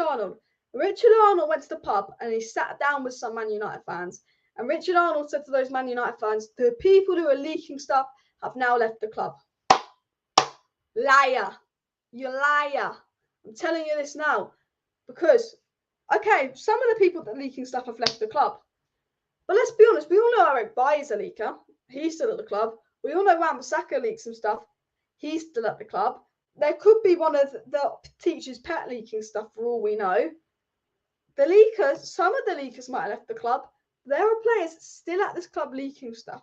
Arnold. Richard Arnold went to the pub and he sat down with some Man United fans. And Richard Arnold said to those Man United fans, the people who are leaking stuff have now left the club. Liar. You liar. I'm telling you this now. Because, okay, some of the people that are leaking stuff have left the club. But let's be honest, we all know Erik Bailly is a leaker. He's still at the club. We all know Wan-Bissaka leaks some stuff. He's still at the club. There could be one of the teacher's pet leaking stuff for all we know. The leakers, some of the leakers might have left the club. There are players still at this club leaking stuff.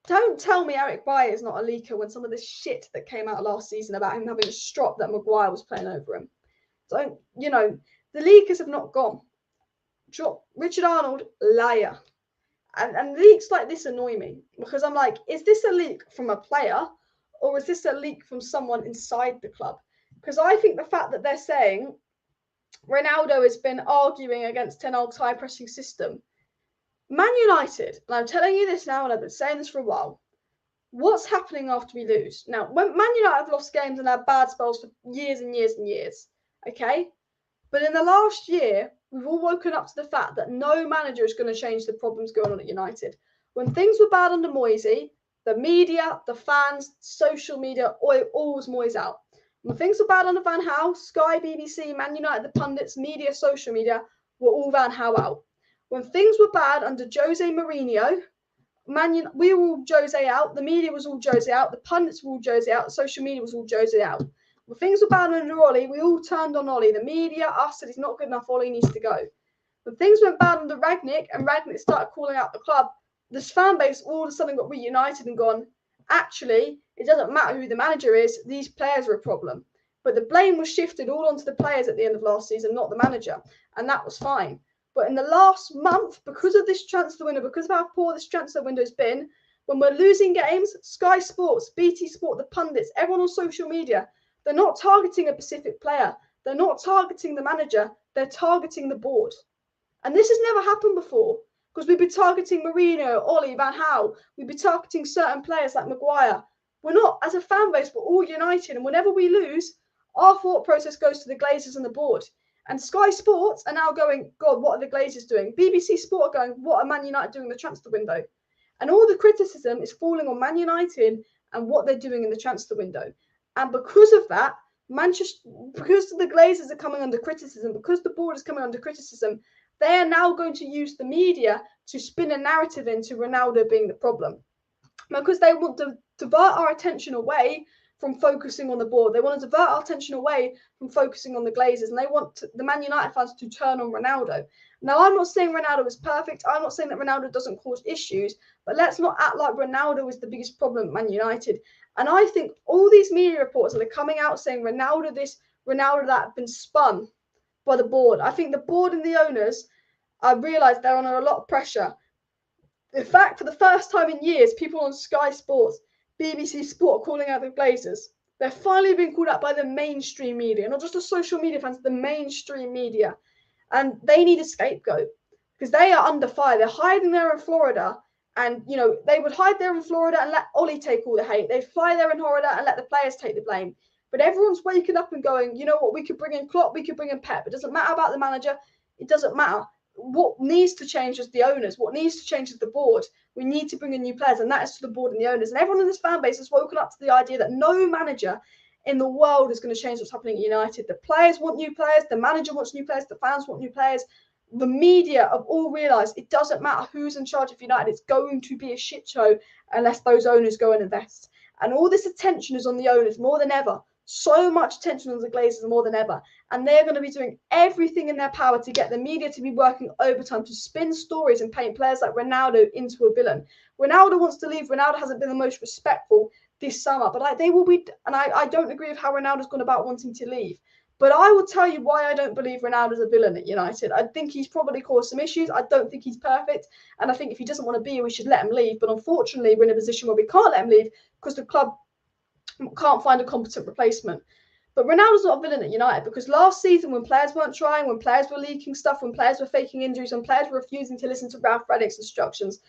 Don't tell me Erik Bailly is not a leaker when some of this shit that came out last season about him having a strop that Maguire was playing over him. Don't, the leakers have not gone. Richard Arnold, liar. And leaks like this annoy me because I'm like, is this a leak from a player or is this a leak from someone inside the club? Because I think the fact that they're saying Ronaldo has been arguing against ten Hag's high pressing system. Man United, and I'm telling you this now, and I've been saying this for a while, what's happening after we lose? Now, when Man United have lost games and had bad spells for years and years and years, okay? But in the last year, we've all woken up to the fact that no manager is going to change the problems going on at United. When things were bad under Moisey, the media, the fans, social media, all was Moyes out. When things were bad under Van Gaal, Sky, BBC, Man United, the pundits, media, social media, were all Van Gaal out. When things were bad under Jose Mourinho, we were all Jose out, the media was all Jose out, the pundits were all Jose out, the social media was all Jose out. When things were bad under Ollie, we all turned on Ollie. The media, us, said he's not good enough, Ollie needs to go. When things went bad under Rangnick and Rangnick started calling out the club, this fan base all of a sudden got reunited and gone, actually, it doesn't matter who the manager is, these players are a problem. But the blame was shifted all onto the players at the end of last season, not the manager. And that was fine. But in the last month, because of this transfer window, because of how poor this transfer window has been, when we're losing games, Sky Sports, BT Sport, the pundits, everyone on social media, they're not targeting a specific player. They're not targeting the manager. They're targeting the board. And this has never happened before because we've been targeting Mourinho, Ollie, Van Gaal. We've been targeting certain players like Maguire. We're not, as a fan base, we're all united. And whenever we lose, our thought process goes to the Glazers and the board. And Sky Sports are now going, God, what are the Glazers doing? BBC Sport are going, what are Man United doing in the transfer window? And all the criticism is falling on Man United and what they're doing in the transfer window. And because of that, because the Glazers are coming under criticism, because the board is coming under criticism, they are now going to use the media to spin a narrative into Ronaldo being the problem. Because they want to divert our attention away from focusing on the board. They want to divert our attention away from focusing on the Glazers, and they want the Man United fans to turn on Ronaldo. Now, I'm not saying Ronaldo is perfect. I'm not saying that Ronaldo doesn't cause issues, but let's not act like Ronaldo is the biggest problem at Man United. And I think all these media reports that are coming out saying Ronaldo this, Ronaldo that have been spun by the board. I think the board and the owners, I realise they're under a lot of pressure. In fact, for the first time in years, people on Sky Sports, BBC Sport are calling out the Glazers. They're finally being called out by the mainstream media, not just the social media fans, the mainstream media. And they need a scapegoat because they are under fire. They're hiding there in Florida And, you know, they would hide there in Florida and let Ollie take all the hate. They'd fly there in Florida and let the players take the blame. But everyone's waking up and going, you know what, we could bring in Klopp, we could bring in Pep. It doesn't matter about the manager. It doesn't matter. What needs to change is the owners. What needs to change is the board. We need to bring in new players, and that is to the board and the owners. And everyone in this fan base has woken up to the idea that no manager in the world is going to change what's happening at United. The players want new players. The manager wants new players. The fans want new players. The media have all realised it doesn't matter who's in charge of United. It's going to be a shit show unless those owners go and invest. And all this attention is on the owners more than ever. So much attention on the Glazers more than ever. And they're going to be doing everything in their power to get the media to be working overtime to spin stories and paint players like Ronaldo into a villain. Ronaldo wants to leave. Ronaldo hasn't been the most respectful this summer. But they will be, and I don't agree with how Ronaldo's gone about wanting to leave. But I will tell you why I don't believe Ronaldo's a villain at United. I think he's probably caused some issues. I don't think he's perfect. And I think if he doesn't want to be here, we should let him leave. But unfortunately, we're in a position where we can't let him leave because the club can't find a competent replacement. But Ronaldo's not a villain at United because last season, when players weren't trying, when players were leaking stuff, when players were faking injuries, when players were refusing to listen to Ralph Rangnick's instructions,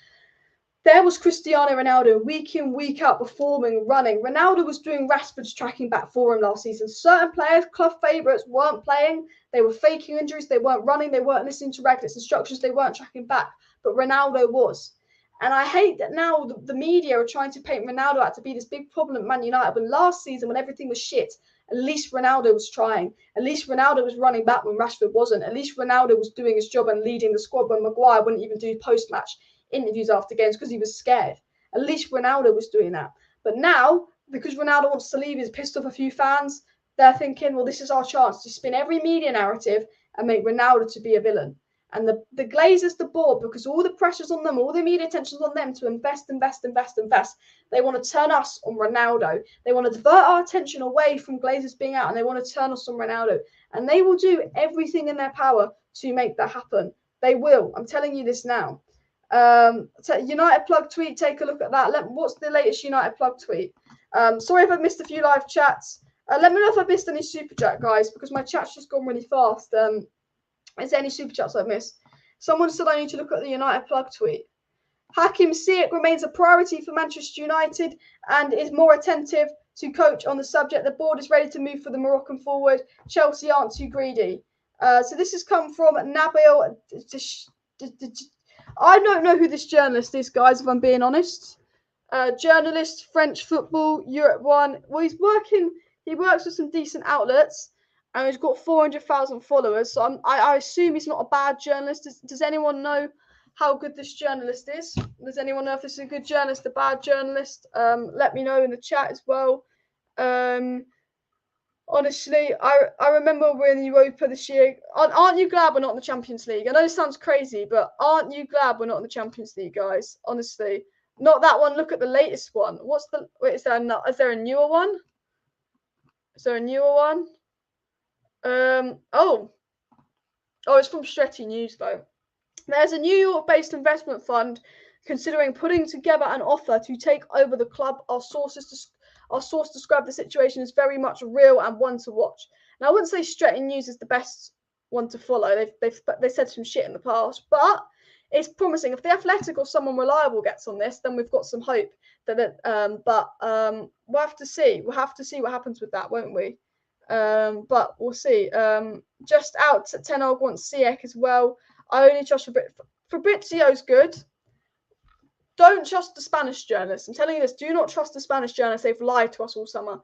there was Cristiano Ronaldo week in, week out, performing, running. Ronaldo was doing Rashford's tracking back for him last season. Certain players, club favourites, weren't playing. They were faking injuries. They weren't running. They weren't listening to Rangnick's instructions. They weren't tracking back. But Ronaldo was. And I hate that now the media are trying to paint Ronaldo out to be this big problem at Man United. When last season, when everything was shit, at least Ronaldo was trying. At least Ronaldo was running back when Rashford wasn't. At least Ronaldo was doing his job and leading the squad when Maguire wouldn't even do post-match interviews after games because he was scared. At least Ronaldo was doing that. But now, because Ronaldo wants to leave, he's pissed off a few fans, they're thinking, well, this is our chance to spin every media narrative and make Ronaldo to be a villain. And the Glazers, the board, because all the pressure's on them, all the media attention's on them to invest. They want to turn us on Ronaldo. They want to divert our attention away from Glazers being out, and they want to turn us on Ronaldo. And they will do everything in their power to make that happen. They will. I'm telling you this now. United plug tweet, take a look at that. What's the latest United plug tweet? Sorry if I've missed a few live chats. Let me know if I've missed any super chat, guys, because my chat's just gone really fast. Is there any super chats I've missed? Someone said I need to look at the United plug tweet. Hakim Ziyech remains a priority for Manchester United and is more attentive to coach on the subject. The board is ready to move for the Moroccan forward. Chelsea aren't too greedy. So this has come from Nabil. I don't know who this journalist is, guys, if I'm being honest. Journalist, French football, Europe 1. Well, he works with some decent outlets. And he's got 400,000 followers, so I assume he's not a bad journalist. Does anyone know how good this journalist is? Does anyone know if this is a good journalist, a bad journalist? Let me know in the chat as well. Honestly, I remember when Europa this year. Aren't you glad we're not in the Champions League? I know this sounds crazy, but aren't you glad we're not in the Champions League, guys? Honestly, not that one. Look at the latest one. Is there a newer one? Is there a newer one? It's from Stretty News though. There's a New York-based investment fund considering putting together an offer to take over the club. Our source described the situation as very much real and one to watch. Now, I wouldn't say Stretty News is the best one to follow. They said some shit in the past, but it's promising. If the Athletic or someone reliable gets on this, then we've got some hope. We'll have to see. We'll have to see what happens with that, won't we? But we'll see. Just out, Ten Hag wants Ziyech as well. I only trust Fabrizio's good. Don't trust the Spanish journalists. I'm telling you this. Do not trust the Spanish journalists. They've lied to us all summer.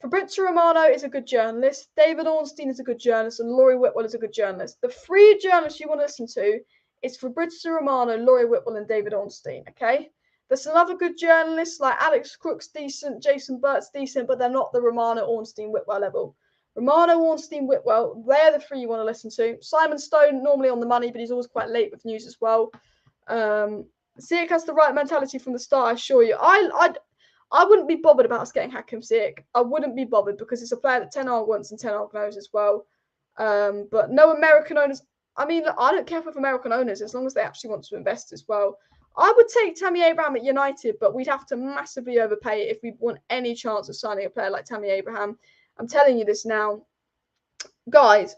Fabrizio Romano is a good journalist. David Ornstein is a good journalist. And Laurie Whitwell is a good journalist. The three journalists you want to listen to is Fabrizio Romano, Laurie Whitwell, and David Ornstein. Okay? There's some other good journalists like Alex Crook's decent, Jason Burt's decent, but they're not the Romano, Ornstein, Whitwell level. Romano, Ornstein, Whitwell, they're the three you want to listen to. Simon Stone, normally on the money, but he's always quite late with news as well. Ziyech has the right mentality from the start, I assure you. I wouldn't be bothered about us getting Hakim Ziyech. I wouldn't be bothered because it's a player that Ten Hag wants and Ten Hag knows as well. But no American owners. I mean, look, I don't care for American owners as long as they actually want to invest as well. I would take Tammy Abraham at United, but we'd have to massively overpay if we want any chance of signing a player like Tammy Abraham. I'm telling you this now. Guys,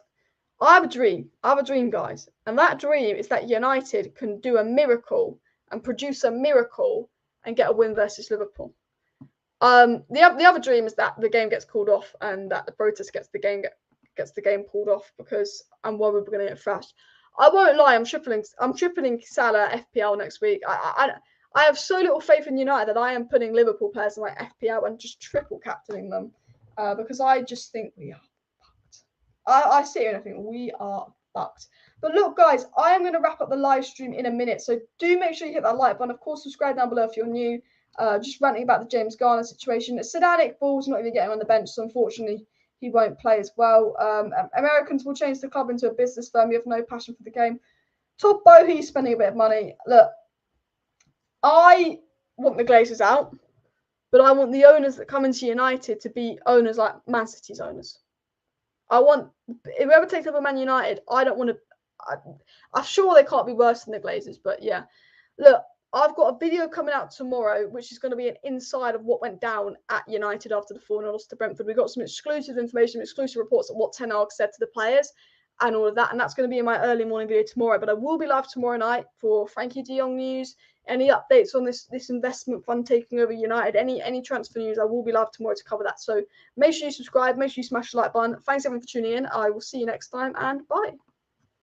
I have a dream. I have a dream, guys. And that dream is that United can do a miracle and produce a miracle and get a win versus Liverpool. The other dream is that the game gets called off and that the protest gets the game pulled off, because I'm worried we're going to get thrashed. I won't lie, I'm tripling Salah FPL next week. I have so little faith in United that I am putting Liverpool players in my FPL and just triple captaining them, because I just think we are fucked. I see it and I think we are fucked. But look, guys, I am going to wrap up the live stream in a minute, so do make sure you hit that like button. Of course, subscribe down below if you're new. Just ranting about the James Garner situation. Sadanic Ball's not even getting on the bench, so unfortunately he won't play as well. Americans will change the club into a business firm. You have no passion for the game. Todd Boehly's spending a bit of money. Look, I want the Glazers out, but I want the owners that come into United to be owners like Man City's owners. I want, whoever takes over Man United, I don't want to. I'm sure they can't be worse than the Glazers, but yeah. Look, I've got a video coming out tomorrow, which is going to be an inside of what went down at United after the 4-0 loss to Brentford. We've got some exclusive information, exclusive reports of what Ten Hag said to the players and all of that. And that's going to be in my early morning video tomorrow. But I will be live tomorrow night for Frankie de Jong news. Any updates on this investment fund taking over United, any transfer news, I will be live tomorrow to cover that. So make sure you subscribe, make sure you smash the like button. Thanks everyone for tuning in. I will see you next time, and bye.